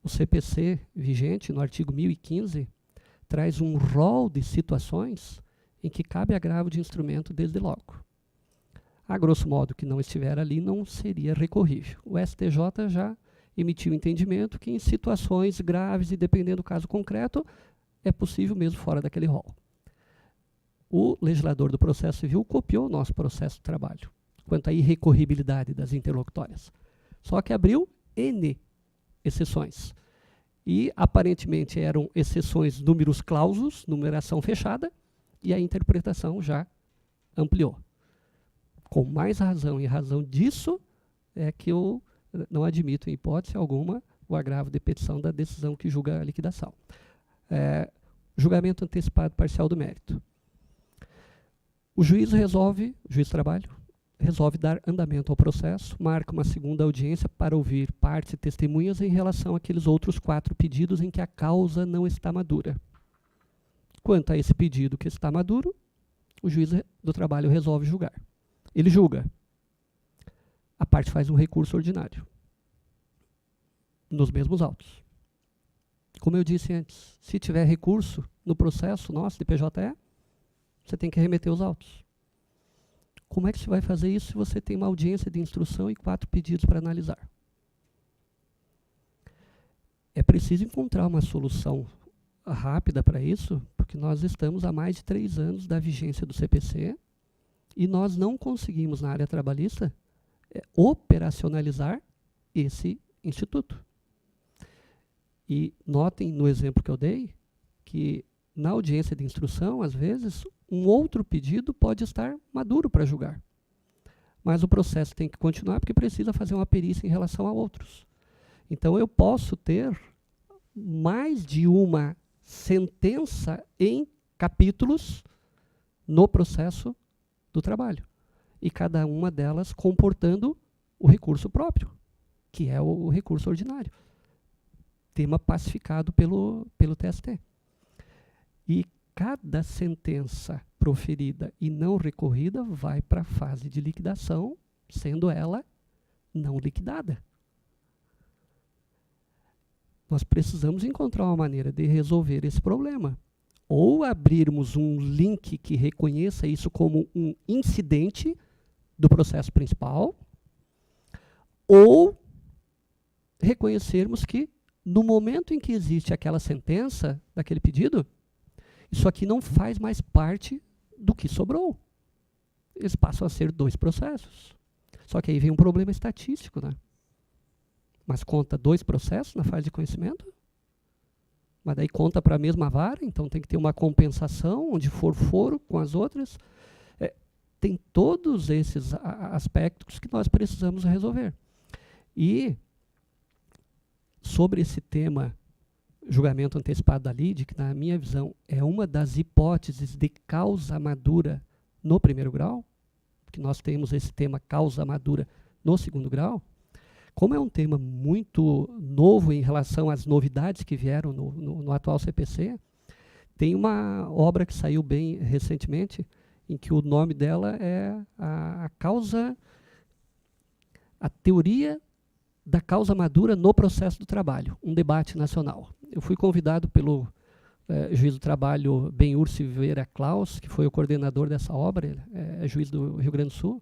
O CPC vigente, no artigo 1015, traz um rol de situações em que cabe agravo de instrumento desde logo. A grosso modo, que não estiver ali não seria recorrível. O STJ já emitiu entendimento que em situações graves e dependendo do caso concreto, é possível mesmo fora daquele rol. O legislador do processo civil copiou o nosso processo de trabalho, quanto à irrecorribilidade das interlocutórias. Só que abriu N exceções. E, aparentemente, eram exceções numerus clausus, numeração fechada, e a interpretação já ampliou. Com mais razão, em razão disso, é que eu não admito, em hipótese alguma, o agravo de petição da decisão que julga a liquidação. Julgamento antecipado parcial do mérito. O juiz de trabalho, resolve dar andamento ao processo, marca uma segunda audiência para ouvir partes e testemunhas em relação àqueles outros 4 pedidos em que a causa não está madura. Quanto a esse pedido que está maduro, o juiz do trabalho resolve julgar. Ele julga. A parte faz um recurso ordinário, nos mesmos autos. Como eu disse antes, se tiver recurso no processo nosso de PJE, você tem que remeter os autos. Como é que você vai fazer isso se você tem uma audiência de instrução e 4 pedidos para analisar? É preciso encontrar uma solução rápida para isso, porque nós estamos há mais de 3 anos da vigência do CPC e nós não conseguimos, na área trabalhista, operacionalizar esse instituto. E notem, no exemplo que eu dei, que na audiência de instrução, às vezes, um outro pedido pode estar maduro para julgar. Mas o processo tem que continuar porque precisa fazer uma perícia em relação a outros. Então, eu posso ter mais de uma sentença em capítulos no processo do trabalho. E cada uma delas comportando o recurso próprio, que é o recurso ordinário. Tema pacificado pelo TST. E cada sentença proferida e não recorrida vai para a fase de liquidação, sendo ela não liquidada. Nós precisamos encontrar uma maneira de resolver esse problema. Ou abrirmos um link que reconheça isso como um incidente do processo principal, ou reconhecermos que, no momento em que existe aquela sentença daquele pedido, isso aqui não faz mais parte do que sobrou. Eles passam a ser 2 processos. Só que aí vem um problema estatístico, né? Mas conta 2 processos na fase de conhecimento? Mas daí conta para a mesma vara, então tem que ter uma compensação, onde for foro com as outras. Tem todos esses aspectos que nós precisamos resolver. E, sobre esse tema, julgamento antecipado da lide, que na minha visão é uma das hipóteses de causa madura no primeiro grau, que nós temos esse tema causa madura no segundo grau, como é um tema muito novo em relação às novidades que vieram no atual CPC, tem uma obra que saiu bem recentemente, em que o nome dela é a teoria da causa madura no processo do trabalho, um debate nacional. Eu fui convidado pelo juiz do trabalho Benhur Silveira Klaus, que foi o coordenador dessa obra, ele é juiz do Rio Grande do Sul,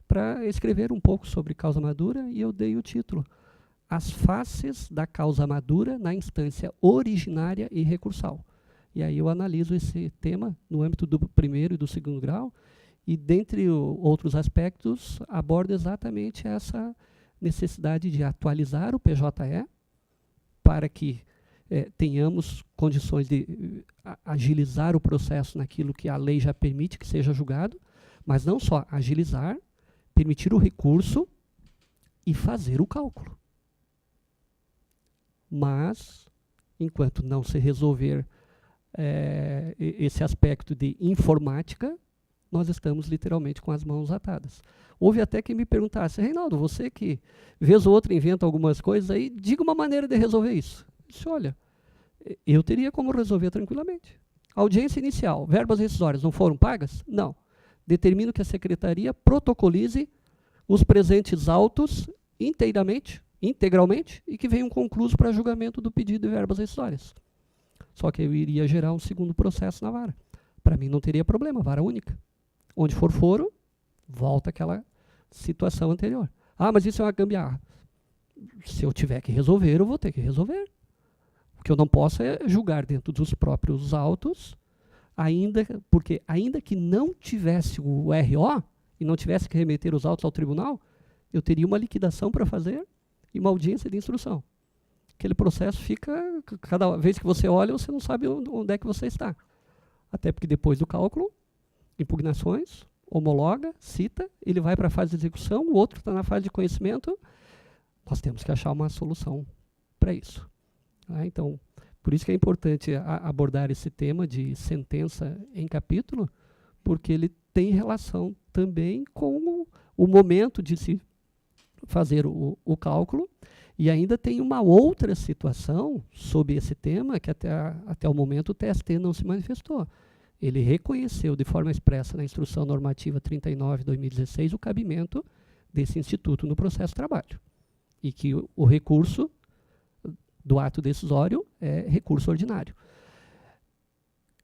para escrever um pouco sobre causa madura, e eu dei o título As Faces da Causa Madura na Instância Originária e Recursal. E aí eu analiso esse tema no âmbito do primeiro e do segundo grau, e dentre outros aspectos, abordo exatamente essa necessidade de atualizar o PJE para que tenhamos condições de agilizar o processo naquilo que a lei já permite que seja julgado, mas não só agilizar, permitir o recurso e fazer o cálculo. Mas, enquanto não se resolver esse aspecto de informática, nós estamos literalmente com as mãos atadas. Houve até quem me perguntasse, Reinaldo, você que vez ou outra inventa algumas coisas aí, diga uma maneira de resolver isso. Eu disse, olha, eu teria como resolver tranquilamente. Audiência inicial, verbas rescisórias não foram pagas? Não. Determino que a secretaria protocolize os presentes autos integralmente, e que venham conclusos para julgamento do pedido de verbas rescisórias. Só que eu iria gerar um segundo processo na vara. Para mim não teria problema, vara única. Onde for foro, volta àquela situação anterior. Ah, mas isso é uma gambiarra. Se eu tiver que resolver, eu vou ter que resolver. O que eu não posso é julgar dentro dos próprios autos, porque ainda que não tivesse o RO, e não tivesse que remeter os autos ao tribunal, eu teria uma liquidação para fazer e uma audiência de instrução. Aquele processo fica, cada vez que você olha, você não sabe onde é que você está. Até porque depois do cálculo, impugnações, homologa, cita, ele vai para a fase de execução, o outro está na fase de conhecimento. Nós temos que achar uma solução para isso. Então, por isso que é importante abordar esse tema de sentença em capítulo, porque ele tem relação também com o momento de se fazer o cálculo, e ainda tem uma outra situação sobre esse tema que até o momento o TST não se manifestou. Ele reconheceu de forma expressa na Instrução Normativa 39/2016 o cabimento desse instituto no processo de trabalho, e que o recurso do ato decisório é recurso ordinário.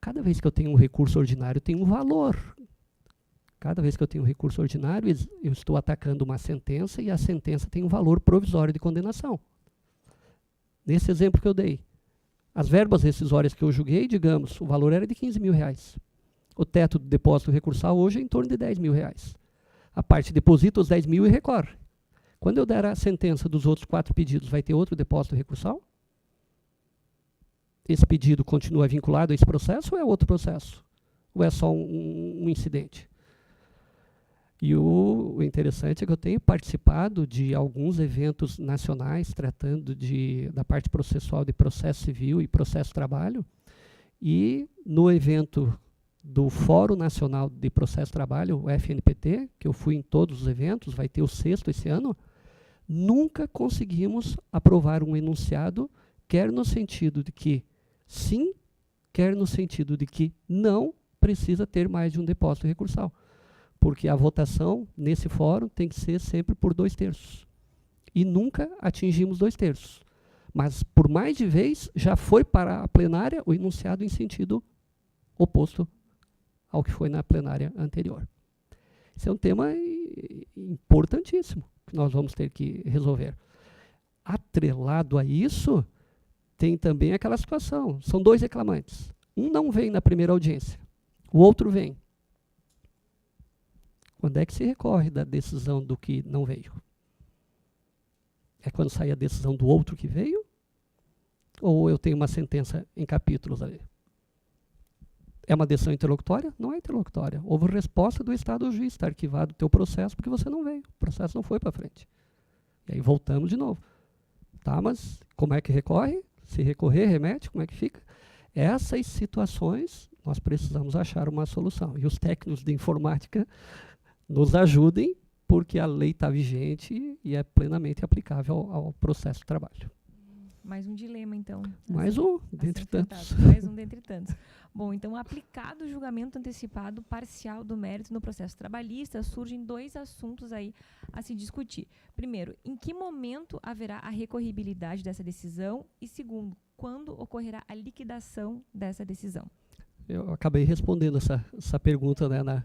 Cada vez que eu tenho um recurso ordinário, tem um valor. Cada vez que eu tenho um recurso ordinário, eu estou atacando uma sentença, e a sentença tem um valor provisório de condenação. Nesse exemplo que eu dei, as verbas rescisórias que eu julguei, digamos, o valor era de R$15 mil. O teto do depósito recursal hoje é em torno de R$10 mil. A parte deposita os 10 mil e recorre. Quando eu der a sentença dos outros 4 pedidos, vai ter outro depósito recursal? Esse pedido continua vinculado a esse processo ou é outro processo? ou é só um incidente? E o interessante é que eu tenho participado de alguns eventos nacionais tratando da parte processual de processo civil e processo trabalho, e no evento do Fórum Nacional de Processo Trabalho, o FNPT, que eu fui em todos os eventos, vai ter o 6º esse ano, nunca conseguimos aprovar um enunciado, quer no sentido de que sim, quer no sentido de que não precisa ter mais de um depósito recursal. Porque a votação nesse fórum tem que ser sempre por 2/3. E nunca atingimos 2/3. Mas, por mais de vez, já foi para a plenária o enunciado em sentido oposto ao que foi na plenária anterior. Esse é um tema importantíssimo que nós vamos ter que resolver. Atrelado a isso, tem também aquela situação. São 2 reclamantes. Um não vem na primeira audiência, o outro vem. Quando é que se recorre da decisão do que não veio? É quando sai a decisão do outro que veio? Ou eu tenho uma sentença em capítulos ali? É uma decisão interlocutória? Não é interlocutória. Houve resposta do Estado ao juiz, está arquivado o teu processo porque você não veio. O processo não foi para frente. E aí voltamos de novo. Tá, mas como é que recorre? Se recorrer, remete, como é que fica? Essas situações, nós precisamos achar uma solução. E os técnicos de informática nos ajudem, porque a lei está vigente e é plenamente aplicável ao processo de trabalho. Mais um dilema, então. Mais um, dentre tantos. Mais um dentre tantos. Bom, então, aplicado o julgamento antecipado parcial do mérito no processo trabalhista, surgem 2 assuntos aí a se discutir. Primeiro, em que momento haverá a recorribilidade dessa decisão? E segundo, quando ocorrerá a liquidação dessa decisão? Eu acabei respondendo essa pergunta, né,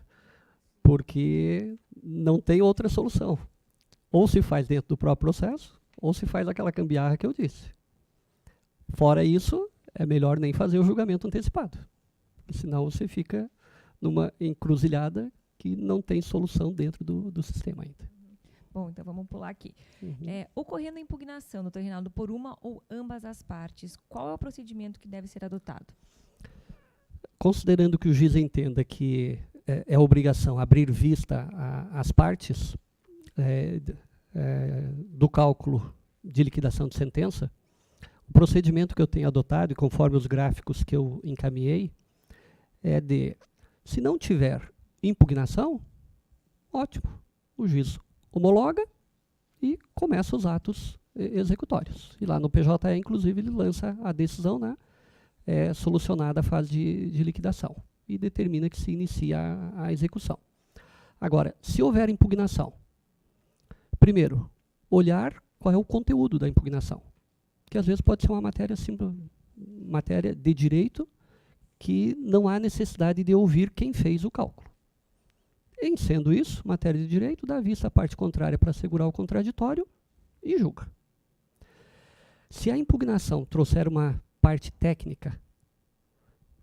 porque não tem outra solução. Ou se faz dentro do próprio processo, ou se faz aquela gambiarra que eu disse. Fora isso, é melhor nem fazer o julgamento antecipado. Porque senão você fica numa encruzilhada que não tem solução dentro do sistema ainda. Bom, então vamos pular aqui. Ocorrendo a impugnação, doutor Reinaldo, por uma ou ambas as partes, qual é o procedimento que deve ser adotado? Considerando que o juiz entenda que é obrigação abrir vista às partes do cálculo de liquidação de sentença, o procedimento que eu tenho adotado, e conforme os gráficos que eu encaminhei, é de, se não tiver impugnação, ótimo, o juiz homologa e começa os atos executórios. E lá no PJE, inclusive, ele lança a decisão, né, solucionada a fase de liquidação e determina que se inicia a execução. Agora, se houver impugnação, primeiro, olhar qual é o conteúdo da impugnação, que às vezes pode ser uma matéria simples, matéria de direito, que não há necessidade de ouvir quem fez o cálculo. Em sendo isso, matéria de direito, dá vista à parte contrária para assegurar o contraditório e julga. Se a impugnação trouxer uma parte técnica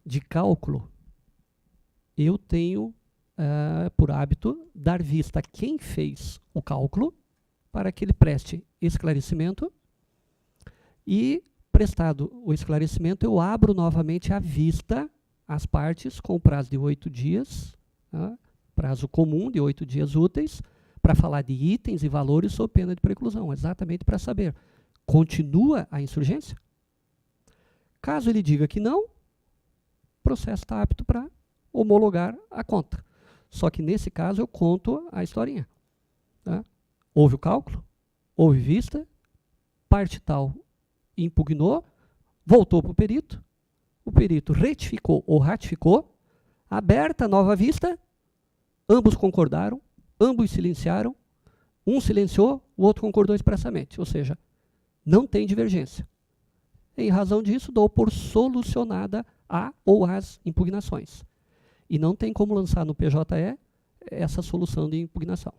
de cálculo, eu tenho por hábito dar vista a quem fez o cálculo para que ele preste esclarecimento e, prestado o esclarecimento, eu abro novamente a vista às partes com o prazo de 8 dias, prazo comum de 8 dias úteis, para falar de itens e valores sob pena de preclusão, exatamente para saber, continua a insurgência? Caso ele diga que não, o processo está apto para homologar a conta. Só que nesse caso eu conto a historinha. Tá? Houve o cálculo, houve vista, parte tal impugnou, voltou para o perito retificou ou ratificou, aberta a nova vista, ambos concordaram, ambos silenciaram, um silenciou, o outro concordou expressamente, ou seja, não tem divergência. Em razão disso, dou por solucionada a ou as impugnações. E não tem como lançar no PJE essa solução de impugnação.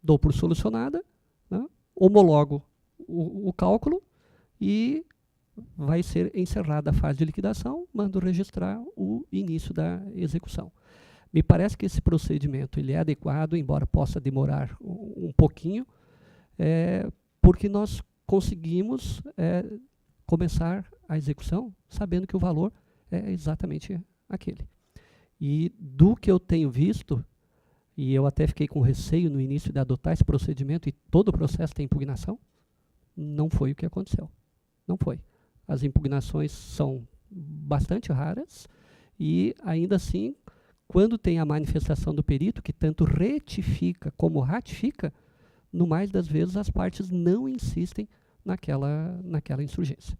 Dou por solucionada, né, homologo o cálculo e vai ser encerrada a fase de liquidação, mando registrar o início da execução. Me parece que esse procedimento ele é adequado, embora possa demorar um pouquinho, porque nós conseguimos começar a execução sabendo que o valor é exatamente aquele. E do que eu tenho visto, e eu até fiquei com receio no início de adotar esse procedimento, e todo o processo tem impugnação, não foi o que aconteceu. Não foi. As impugnações são bastante raras, e ainda assim, quando tem a manifestação do perito, que tanto retifica como ratifica, no mais das vezes as partes não insistem naquela insurgência.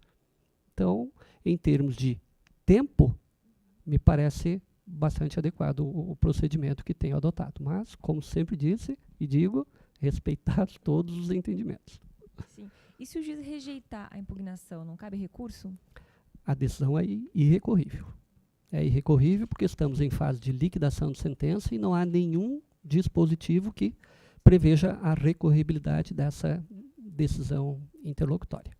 Então, em termos de tempo, me parece bastante adequado o procedimento que tenho adotado. Mas, como sempre disse e digo, respeitar todos os entendimentos. Sim. E se o juiz rejeitar a impugnação, não cabe recurso? A decisão é irrecorrível. É irrecorrível porque estamos em fase de liquidação de sentença e não há nenhum dispositivo que preveja a recorribilidade dessa decisão interlocutória.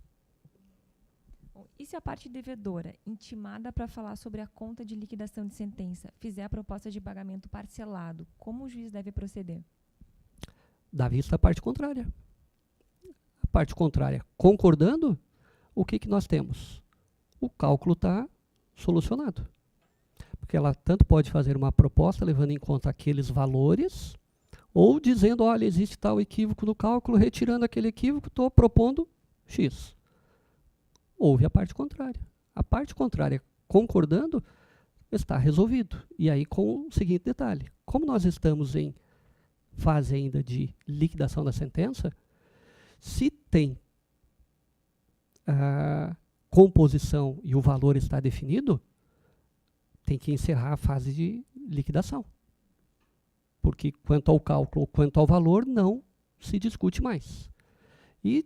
Bom, e se a parte devedora, intimada para falar sobre a conta de liquidação de sentença, fizer a proposta de pagamento parcelado, como o juiz deve proceder? Dá vista à parte contrária. A parte contrária concordando, o que nós temos? O cálculo está solucionado. Porque ela tanto pode fazer uma proposta levando em conta aqueles valores, ou dizendo, olha, existe tal equívoco no cálculo, retirando aquele equívoco, estou propondo X. Houve a parte contrária. A parte contrária concordando, está resolvido. E aí com o seguinte detalhe, como nós estamos em fase ainda de liquidação da sentença, se tem a composição e o valor está definido, tem que encerrar a fase de liquidação. Porque quanto ao cálculo, quanto ao valor, não se discute mais. E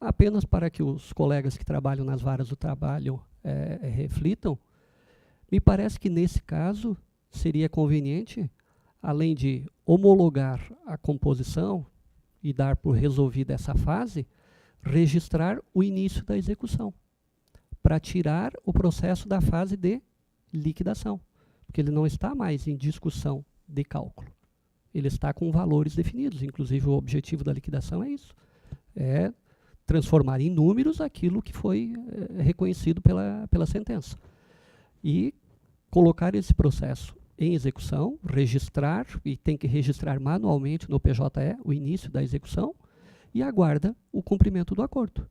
apenas para que os colegas que trabalham nas varas do trabalho reflitam, me parece que nesse caso seria conveniente, além de homologar a composição e dar por resolvida essa fase, registrar o início da execução, para tirar o processo da fase de liquidação, porque ele não está mais em discussão de cálculo. Ele está com valores definidos, inclusive o objetivo da liquidação é isso, é transformar em números aquilo que foi reconhecido pela sentença. E colocar esse processo em execução, registrar, e tem que registrar manualmente no PJE o início da execução, e aguarda o cumprimento do acordo.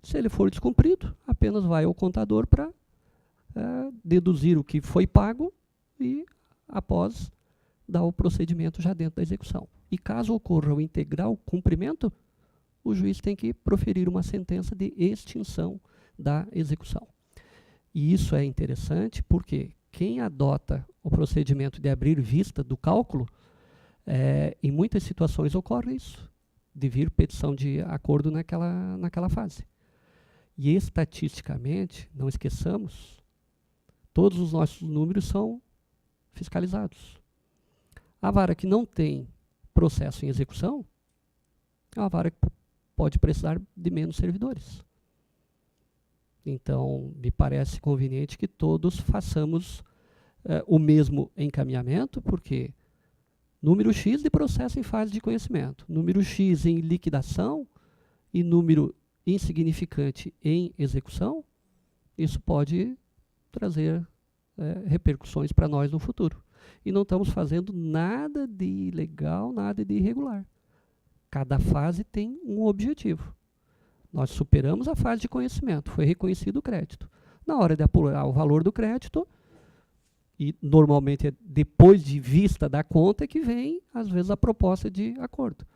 Se ele for descumprido, apenas vai ao contador para deduzir o que foi pago e, após, dar o procedimento já dentro da execução. E caso ocorra o integral cumprimento, o juiz tem que proferir uma sentença de extinção da execução. E isso é interessante porque quem adota o procedimento de abrir vista do cálculo, em muitas situações ocorre isso, de vir petição de acordo naquela fase. E estatisticamente, não esqueçamos, todos os nossos números são fiscalizados. A vara que não tem processo em execução é uma vara que pode precisar de menos servidores. Então, me parece conveniente que todos façamos o mesmo encaminhamento, porque número X de processo em fase de conhecimento, número X em liquidação e número insignificante em execução, isso pode trazer repercussões para nós no futuro. E não estamos fazendo nada de ilegal, nada de irregular. Cada fase tem um objetivo. Nós superamos a fase de conhecimento, foi reconhecido o crédito. Na hora de apurar o valor do crédito, e normalmente é depois de vista da conta que vem, às vezes, a proposta de acordo.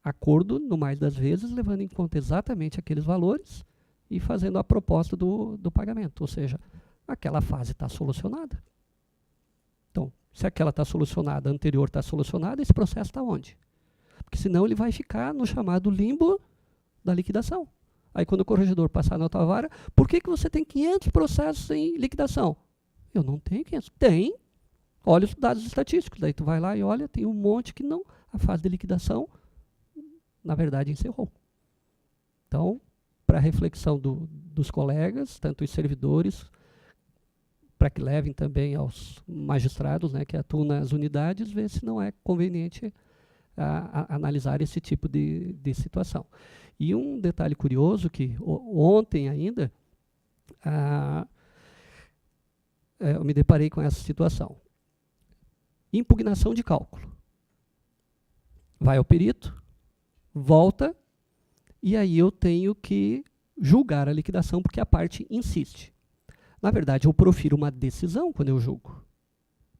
Acordo, no mais das vezes, levando em conta exatamente aqueles valores e fazendo a proposta do pagamento. Ou seja, aquela fase está solucionada. Então, se aquela está solucionada, a anterior está solucionada, esse processo está onde? Porque senão ele vai ficar no chamado limbo da liquidação. Aí quando o corregedor passar na tua vara, por que você tem 500 processos em liquidação? Eu não tenho 500. Tem. Olha os dados estatísticos. Daí tu vai lá e olha, tem um monte que não. A fase de liquidação, na verdade, encerrou. Então, para reflexão dos colegas, tanto os servidores, para que levem também aos magistrados, né, que atuam nas unidades, ver se não é conveniente analisar esse tipo de situação. E um detalhe curioso, que ontem ainda, eu me deparei com essa situação. Impugnação de cálculo. Vai ao perito, volta, e aí eu tenho que julgar a liquidação porque a parte insiste. Na verdade, eu profiro uma decisão quando eu julgo.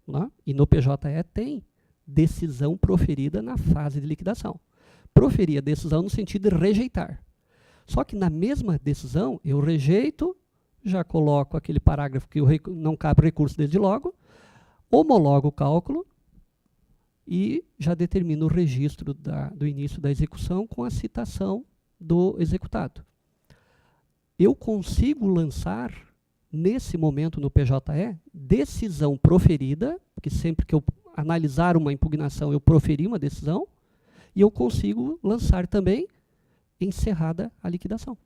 Né? E no PJE tem decisão proferida na fase de liquidação. Proferir a decisão no sentido de rejeitar. Só que na mesma decisão, eu rejeito, já coloco aquele parágrafo que não cabe recurso desde logo, homologo o cálculo e já determino o registro do início da execução com a citação do executado. Eu consigo lançar, nesse momento no PJE, decisão proferida, porque sempre que eu analisar uma impugnação, eu proferi uma decisão, e eu consigo lançar também encerrada a liquidação.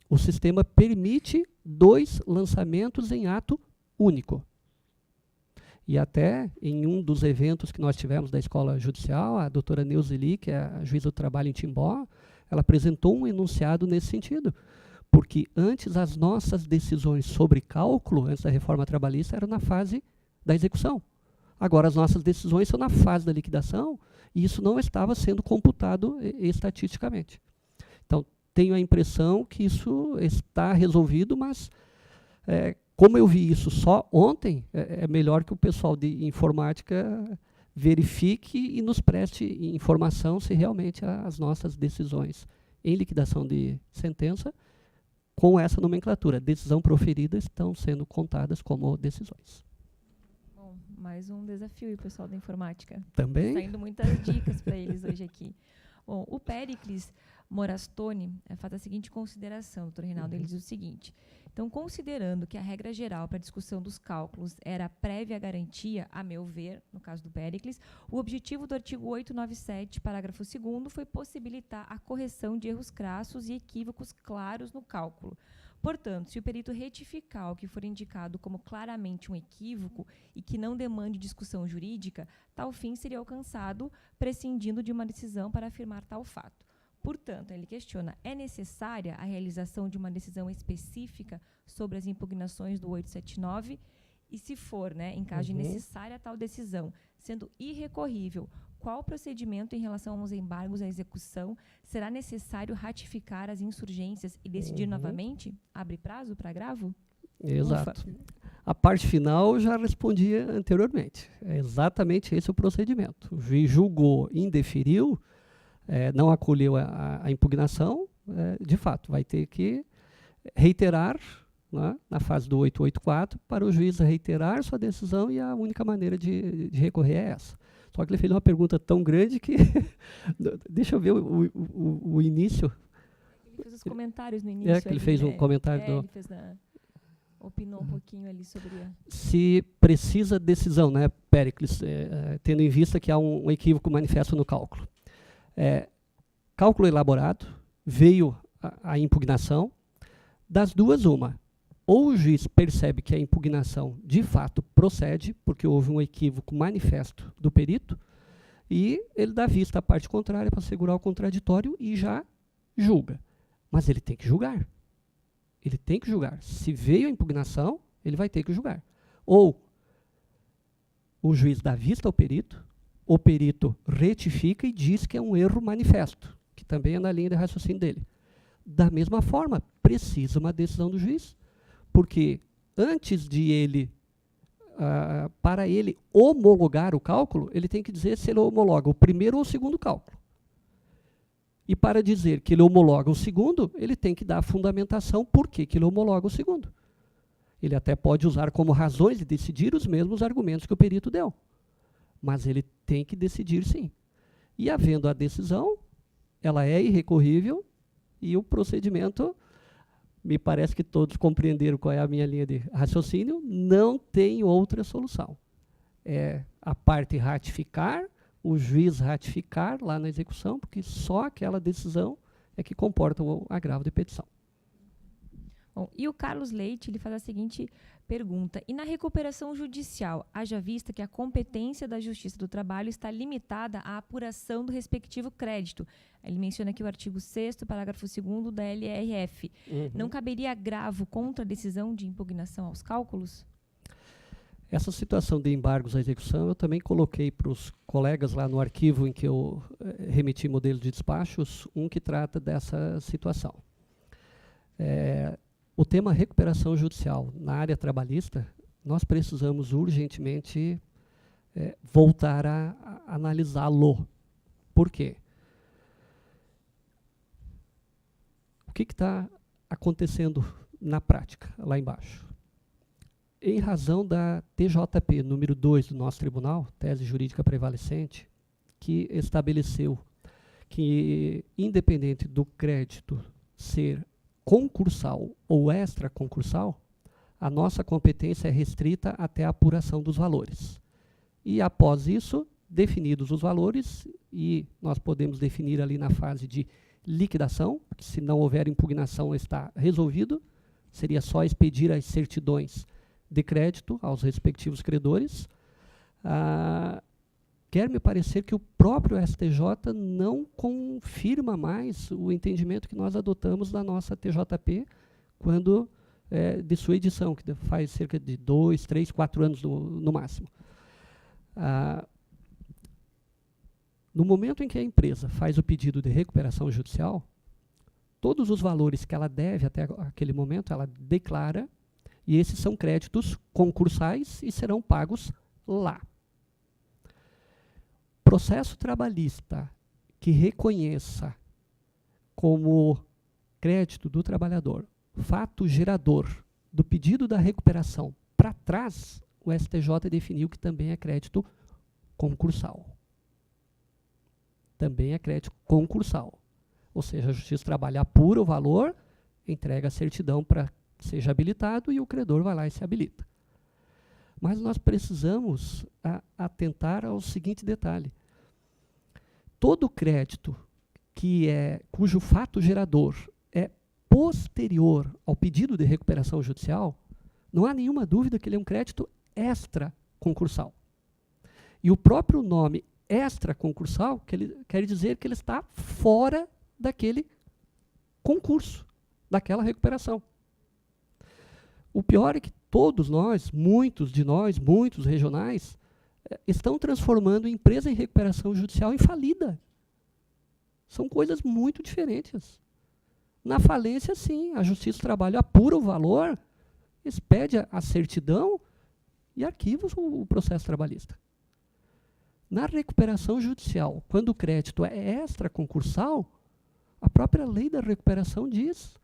O sistema permite 2 lançamentos em ato único. E até em um dos eventos que nós tivemos da Escola Judicial, a doutora Neuzeli, que é a juíza do trabalho em Timbó, ela apresentou um enunciado nesse sentido. Porque antes as nossas decisões sobre cálculo, antes da reforma trabalhista, eram na fase da execução. Agora as nossas decisões são na fase da liquidação e isso não estava sendo computado estatisticamente. Então, tenho a impressão que isso está resolvido, mas como eu vi isso só ontem, é melhor que o pessoal de informática verifique e nos preste informação se realmente as nossas decisões em liquidação de sentença, com essa nomenclatura, decisão proferida, estão sendo contadas como decisões. Bom, mais um desafio, pessoal da informática. Também. Está indo muitas dicas para eles hoje aqui. Bom, o Péricles Morastoni faz a seguinte consideração, doutor Reinaldo. Ele diz o seguinte: então, considerando que a regra geral para a discussão dos cálculos era a prévia garantia, a meu ver, no caso do Péricles, o objetivo do artigo 897, parágrafo 2º, foi possibilitar a correção de erros crassos e equívocos claros no cálculo. Portanto, se o perito retificar o que for indicado como claramente um equívoco e que não demande discussão jurídica, tal fim seria alcançado prescindindo de uma decisão para afirmar tal fato. Portanto, ele questiona, é necessária a realização de uma decisão específica sobre as impugnações do 879? E se for, em caso de necessária tal decisão, sendo irrecorrível, qual procedimento em relação aos embargos à execução será necessário ratificar as insurgências e decidir novamente? Abre prazo para agravo? Exato. A parte final eu já respondia anteriormente. É exatamente esse o procedimento. O juiz julgou, indeferiu, não acolheu a impugnação, de fato, vai ter que reiterar, na fase do 884, para o juiz reiterar sua decisão e a única maneira de recorrer é essa. Só que ele fez uma pergunta tão grande que... Deixa eu ver o início. Ele fez os comentários no início. Ele fez um comentário ele fez opinou um pouquinho ali sobre... Se precisa decisão, Péricles, tendo em vista que há um equívoco manifesto no cálculo. Cálculo elaborado, veio a impugnação, das duas uma. Ou o juiz percebe que a impugnação de fato procede, porque houve um equívoco manifesto do perito, e ele dá vista à parte contrária para assegurar o contraditório e já julga. Mas ele tem que julgar. Ele tem que julgar. Se veio a impugnação, ele vai ter que julgar. Ou o juiz dá vista ao perito, o perito retifica e diz que é um erro manifesto, que também é na linha de raciocínio dele. Da mesma forma, precisa uma decisão do juiz, porque antes de ele, para ele homologar o cálculo, ele tem que dizer se ele homologa o primeiro ou o segundo cálculo. E para dizer que ele homologa o segundo, ele tem que dar a fundamentação por que ele homologa o segundo. Ele até pode usar como razões de decidir os mesmos argumentos que o perito deu. Mas ele tem que decidir sim. E havendo a decisão, ela é irrecorrível e o procedimento, me parece que todos compreenderam qual é a minha linha de raciocínio, não tem outra solução. É a parte ratificar, o juiz ratificar lá na execução, porque só aquela decisão é que comporta o agravo de petição. Bom, e o Carlos Leite, ele faz a seguinte pergunta: e na recuperação judicial, haja vista que a competência da Justiça do Trabalho está limitada à apuração do respectivo crédito. Ele menciona aqui o artigo 6º, parágrafo 2º da LRF. Não caberia agravo contra a decisão de impugnação aos cálculos? Essa situação de embargos à execução eu também coloquei para os colegas lá no arquivo em que eu remeti modelo de despachos, um que trata dessa situação. O tema recuperação judicial na área trabalhista, nós precisamos urgentemente voltar a analisá-lo. Por quê? O que está acontecendo na prática, lá embaixo? Em razão da TJP número 2 do nosso tribunal, tese jurídica prevalecente, que estabeleceu que, independente do crédito ser concursal ou extraconcursal, a nossa competência é restrita até a apuração dos valores. E após isso, definidos os valores, e nós podemos definir ali na fase de liquidação, que se não houver impugnação está resolvido, seria só expedir as certidões de crédito aos respectivos credores. Quer me parecer que o próprio STJ não confirma mais o entendimento que nós adotamos da nossa TJP quando de sua edição, que faz cerca de 2, 3, 4 anos no máximo. No momento em que a empresa faz o pedido de recuperação judicial, todos os valores que ela deve até aquele momento, ela declara, e esses são créditos concursais e serão pagos lá. Processo trabalhista que reconheça como crédito do trabalhador fato gerador do pedido da recuperação para trás, o STJ definiu que também é crédito concursal. Também é crédito concursal. Ou seja, a Justiça do Trabalho apura o valor, entrega a certidão para que seja habilitado e o credor vai lá e se habilita. Mas nós precisamos atentar ao seguinte detalhe. Todo crédito cujo fato gerador é posterior ao pedido de recuperação judicial, não há nenhuma dúvida que ele é um crédito extraconcursal. E o próprio nome extraconcursal quer dizer que ele está fora daquele concurso, daquela recuperação. O pior é que todos nós, muitos regionais, estão transformando a empresa em recuperação judicial em falida. São coisas muito diferentes. Na falência, sim, a Justiça do Trabalho apura o valor, expede a certidão e arquiva o processo trabalhista. Na recuperação judicial, quando o crédito é extraconcursal, a própria lei da recuperação diz,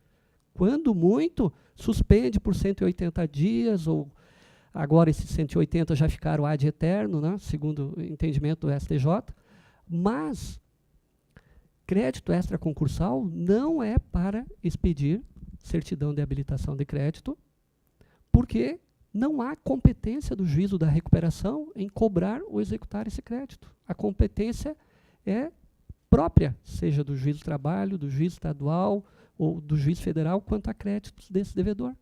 quando muito, suspende por 180 dias, ou agora esses 180 já ficaram ad eterno, né, segundo o entendimento do STJ, mas crédito extraconcursal não é para expedir certidão de habilitação de crédito, porque não há competência do juízo da recuperação em cobrar ou executar esse crédito. A competência é própria, seja do juiz do trabalho, do juiz estadual ou do juiz federal, quanto a créditos desse devedor.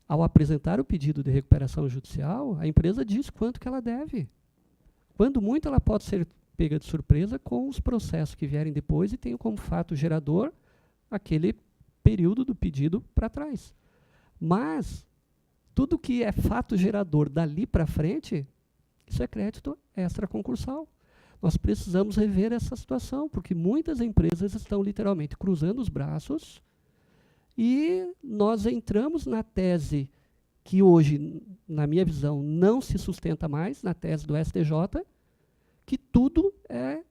Ao apresentar o pedido de recuperação judicial, a empresa diz quanto que ela deve. Quando muito, ela pode ser pega de surpresa com os processos que vierem depois e tenham como fato gerador aquele período do pedido para trás. Mas tudo que é fato gerador dali para frente, isso é crédito extraconcursal. Nós precisamos rever essa situação, porque muitas empresas estão literalmente cruzando os braços e nós entramos na tese que hoje, na minha visão, não se sustenta mais, na tese do STJ, que tudo é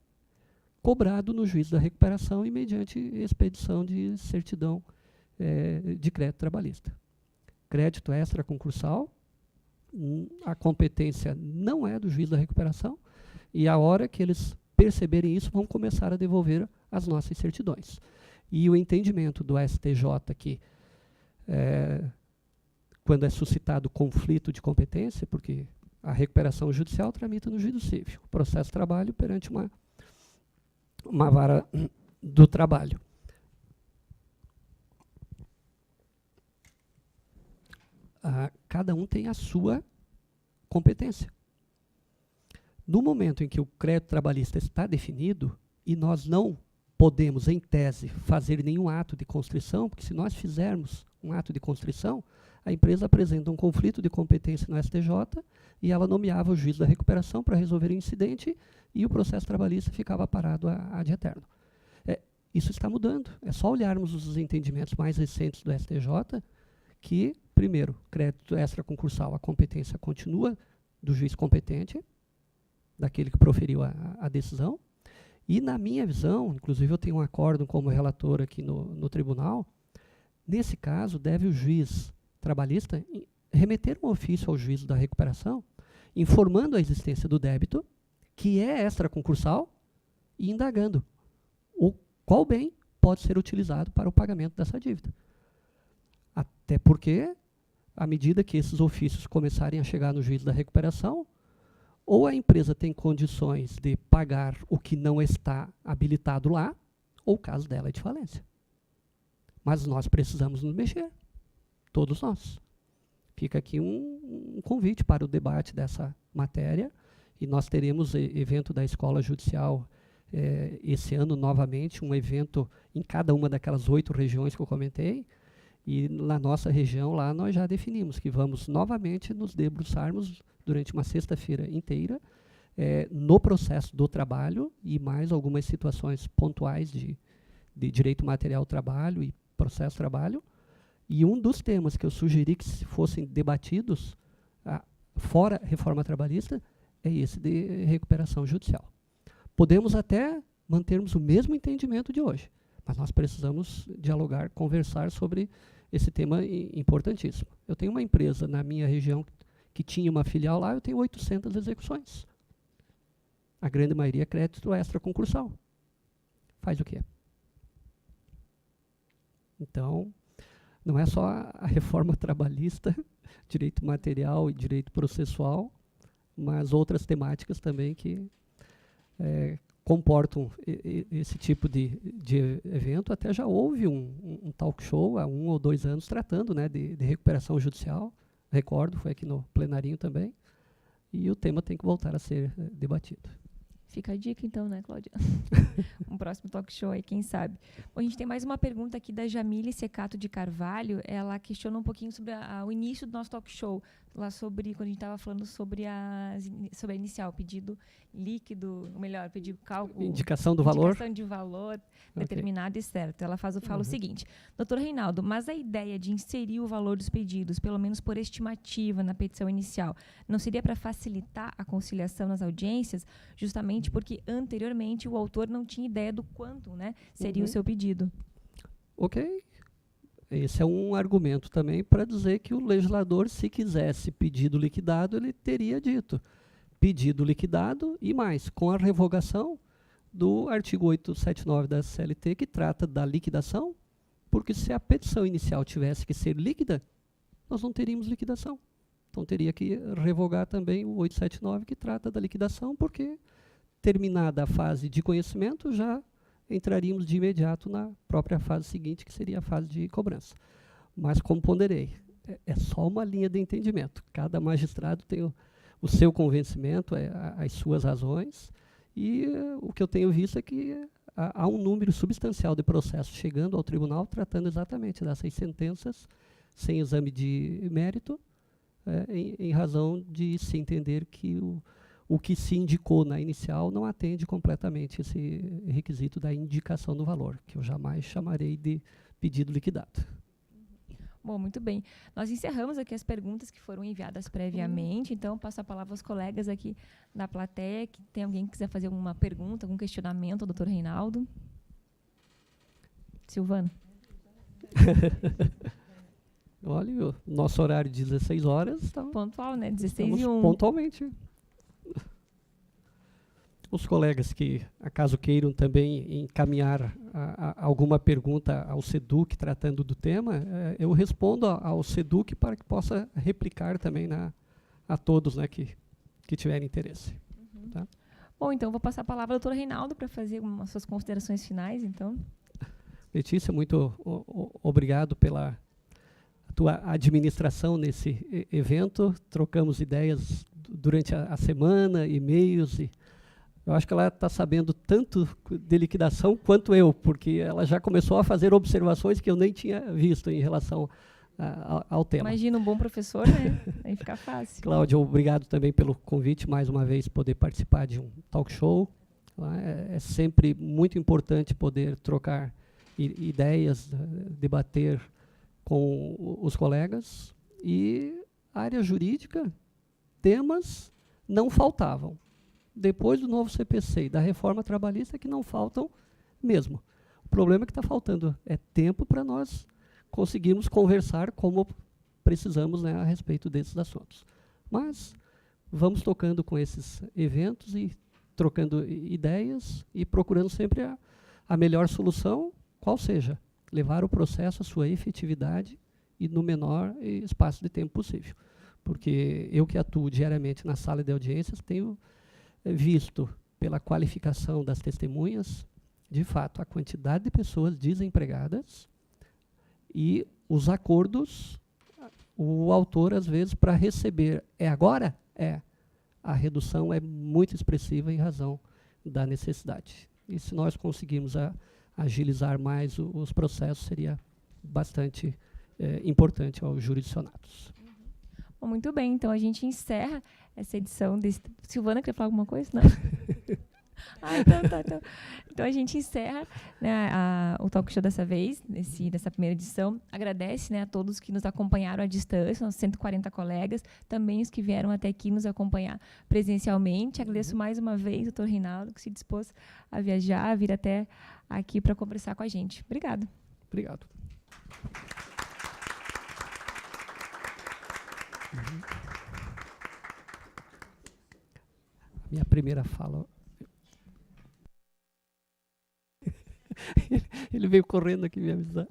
cobrado no juízo da recuperação e mediante expedição de certidão de crédito trabalhista. Crédito extraconcursal, a competência não é do juiz da recuperação, e a hora que eles perceberem isso, vão começar a devolver as nossas certidões. E o entendimento do STJ que, quando é suscitado conflito de competência, porque a recuperação judicial tramita no juízo civil, o processo de trabalho perante uma vara do trabalho. Cada um tem a sua competência. No momento em que o crédito trabalhista está definido, e nós não podemos, em tese, fazer nenhum ato de constrição, porque se nós fizermos um ato de constrição, a empresa apresenta um conflito de competência no STJ e ela nomeava o juiz da recuperação para resolver o incidente e o processo trabalhista ficava parado ad eterno. Isso está mudando. É só olharmos os entendimentos mais recentes do STJ que, primeiro, crédito extraconcursal, a competência continua do juiz competente, daquele que proferiu a decisão. E, na minha visão, inclusive eu tenho um acórdão como relator aqui no tribunal, nesse caso, deve o juiz trabalhista remeter um ofício ao juiz da recuperação, informando a existência do débito, que é extraconcursal, e indagando qual bem pode ser utilizado para o pagamento dessa dívida. Até porque, à medida que esses ofícios começarem a chegar no juiz da recuperação, ou a empresa tem condições de pagar o que não está habilitado lá, ou o caso dela é de falência. Mas nós precisamos nos mexer, todos nós. Fica aqui um convite para o debate dessa matéria, e nós teremos evento da Escola Judicial esse ano novamente, um evento em cada uma daquelas 8 regiões que eu comentei, e na nossa região lá nós já definimos que vamos novamente nos debruçarmos durante uma sexta-feira inteira no processo do trabalho e mais algumas situações pontuais de direito material ao trabalho e processo trabalho. E um dos temas que eu sugeri que fossem debatidos, fora reforma trabalhista, é esse de recuperação judicial. Podemos até mantermos o mesmo entendimento de hoje, mas nós precisamos dialogar, conversar sobre esse tema importantíssimo. Eu tenho uma empresa na minha região que tinha uma filial lá, eu tenho 800 execuções. A grande maioria é crédito extraconcursal. Faz o quê? Então, não é só a reforma trabalhista, direito material e direito processual, mas outras temáticas também que comportam esse tipo de evento. Até já houve um talk show há 1 ou 2 anos tratando, né, de recuperação judicial. Recordo, foi aqui no plenarinho também. E o tema tem que voltar a ser debatido. Fica a dica então, né, Cláudia? Um próximo talk show aí, quem sabe. Bom, a gente tem mais uma pergunta aqui da Jamile Secato de Carvalho. Ela questiona um pouquinho sobre o início do nosso talk show, lá sobre, quando a gente estava falando sobre a inicial, pedido líquido, ou melhor, pedido cálculo. Indicação do valor. Indicação de valor determinado e certo. Ela fala o seguinte: doutor Reinaldo, mas a ideia de inserir o valor dos pedidos, pelo menos por estimativa na petição inicial, não seria para facilitar a conciliação nas audiências, justamente porque anteriormente o autor não tinha ideia do quanto, né, seria o seu pedido? Ok. Esse é um argumento também para dizer que o legislador, se quisesse pedido liquidado, ele teria dito pedido liquidado e mais, com a revogação do artigo 879 da CLT, que trata da liquidação, porque se a petição inicial tivesse que ser líquida, nós não teríamos liquidação. Então teria que revogar também o 879, que trata da liquidação, porque terminada a fase de conhecimento, já entraríamos de imediato na própria fase seguinte, que seria a fase de cobrança. Mas, como ponderei, é só uma linha de entendimento. Cada magistrado tem o seu convencimento, as suas razões, e o que eu tenho visto é que há um número substancial de processos chegando ao tribunal, tratando exatamente dessas sentenças, sem exame de mérito, em razão de se entender que o que se indicou na inicial não atende completamente esse requisito da indicação do valor, que eu jamais chamarei de pedido liquidado. Bom, muito bem. Nós encerramos aqui as perguntas que foram enviadas previamente, então passo a palavra aos colegas aqui da plateia, que tem alguém que quiser fazer alguma pergunta, algum questionamento ao doutor Reinaldo. Silvano. Olha, o nosso horário de 16 horas está pontual, né? 16h01. Pontualmente. Os colegas que, acaso queiram também encaminhar alguma pergunta ao SEDUC tratando do tema, eu respondo ao SEDUC para que possa replicar também a todos, né, que tiverem interesse. Tá? Bom, então vou passar a palavra ao doutor Reinaldo para fazer as suas considerações finais, então. Letícia, muito obrigado pela tua administração nesse evento. Trocamos ideias durante a semana, e-mails, e eu acho que ela está sabendo tanto de liquidação quanto eu, porque ela já começou a fazer observações que eu nem tinha visto em relação ao tema. Imagina um bom professor, né? Aí fica fácil. Cláudia, obrigado também pelo convite, mais uma vez, poder participar de um talk show. É sempre muito importante poder trocar ideias, debater com os colegas. E a área jurídica, temas não faltavam. Depois do novo CPC e da reforma trabalhista, que não faltam mesmo. O problema é que está faltando tempo para nós conseguirmos conversar como precisamos, né, a respeito desses assuntos. Mas vamos tocando com esses eventos e trocando ideias e procurando sempre a melhor solução, qual seja, levar o processo à sua efetividade e no menor espaço de tempo possível. Porque eu que atuo diariamente na sala de audiências tenho visto pela qualificação das testemunhas, de fato, a quantidade de pessoas desempregadas e os acordos, o autor, às vezes, para receber, agora? A redução é muito expressiva em razão da necessidade. E se nós conseguirmos agilizar mais os processos, seria bastante importante aos jurisdicionados. Bom, muito bem, então a gente encerra essa edição desse... Silvana, quer falar alguma coisa? Não? Então a gente encerra, né, o talk show dessa vez, nessa primeira edição. Agradece, né, a todos que nos acompanharam à distância, nossos 140 colegas, também os que vieram até aqui nos acompanhar presencialmente. Agradeço mais uma vez o doutor Reinaldo, que se dispôs a viajar, a vir até aqui para conversar com a gente. Obrigado. Obrigado. Minha primeira fala... Ele veio correndo aqui me avisar.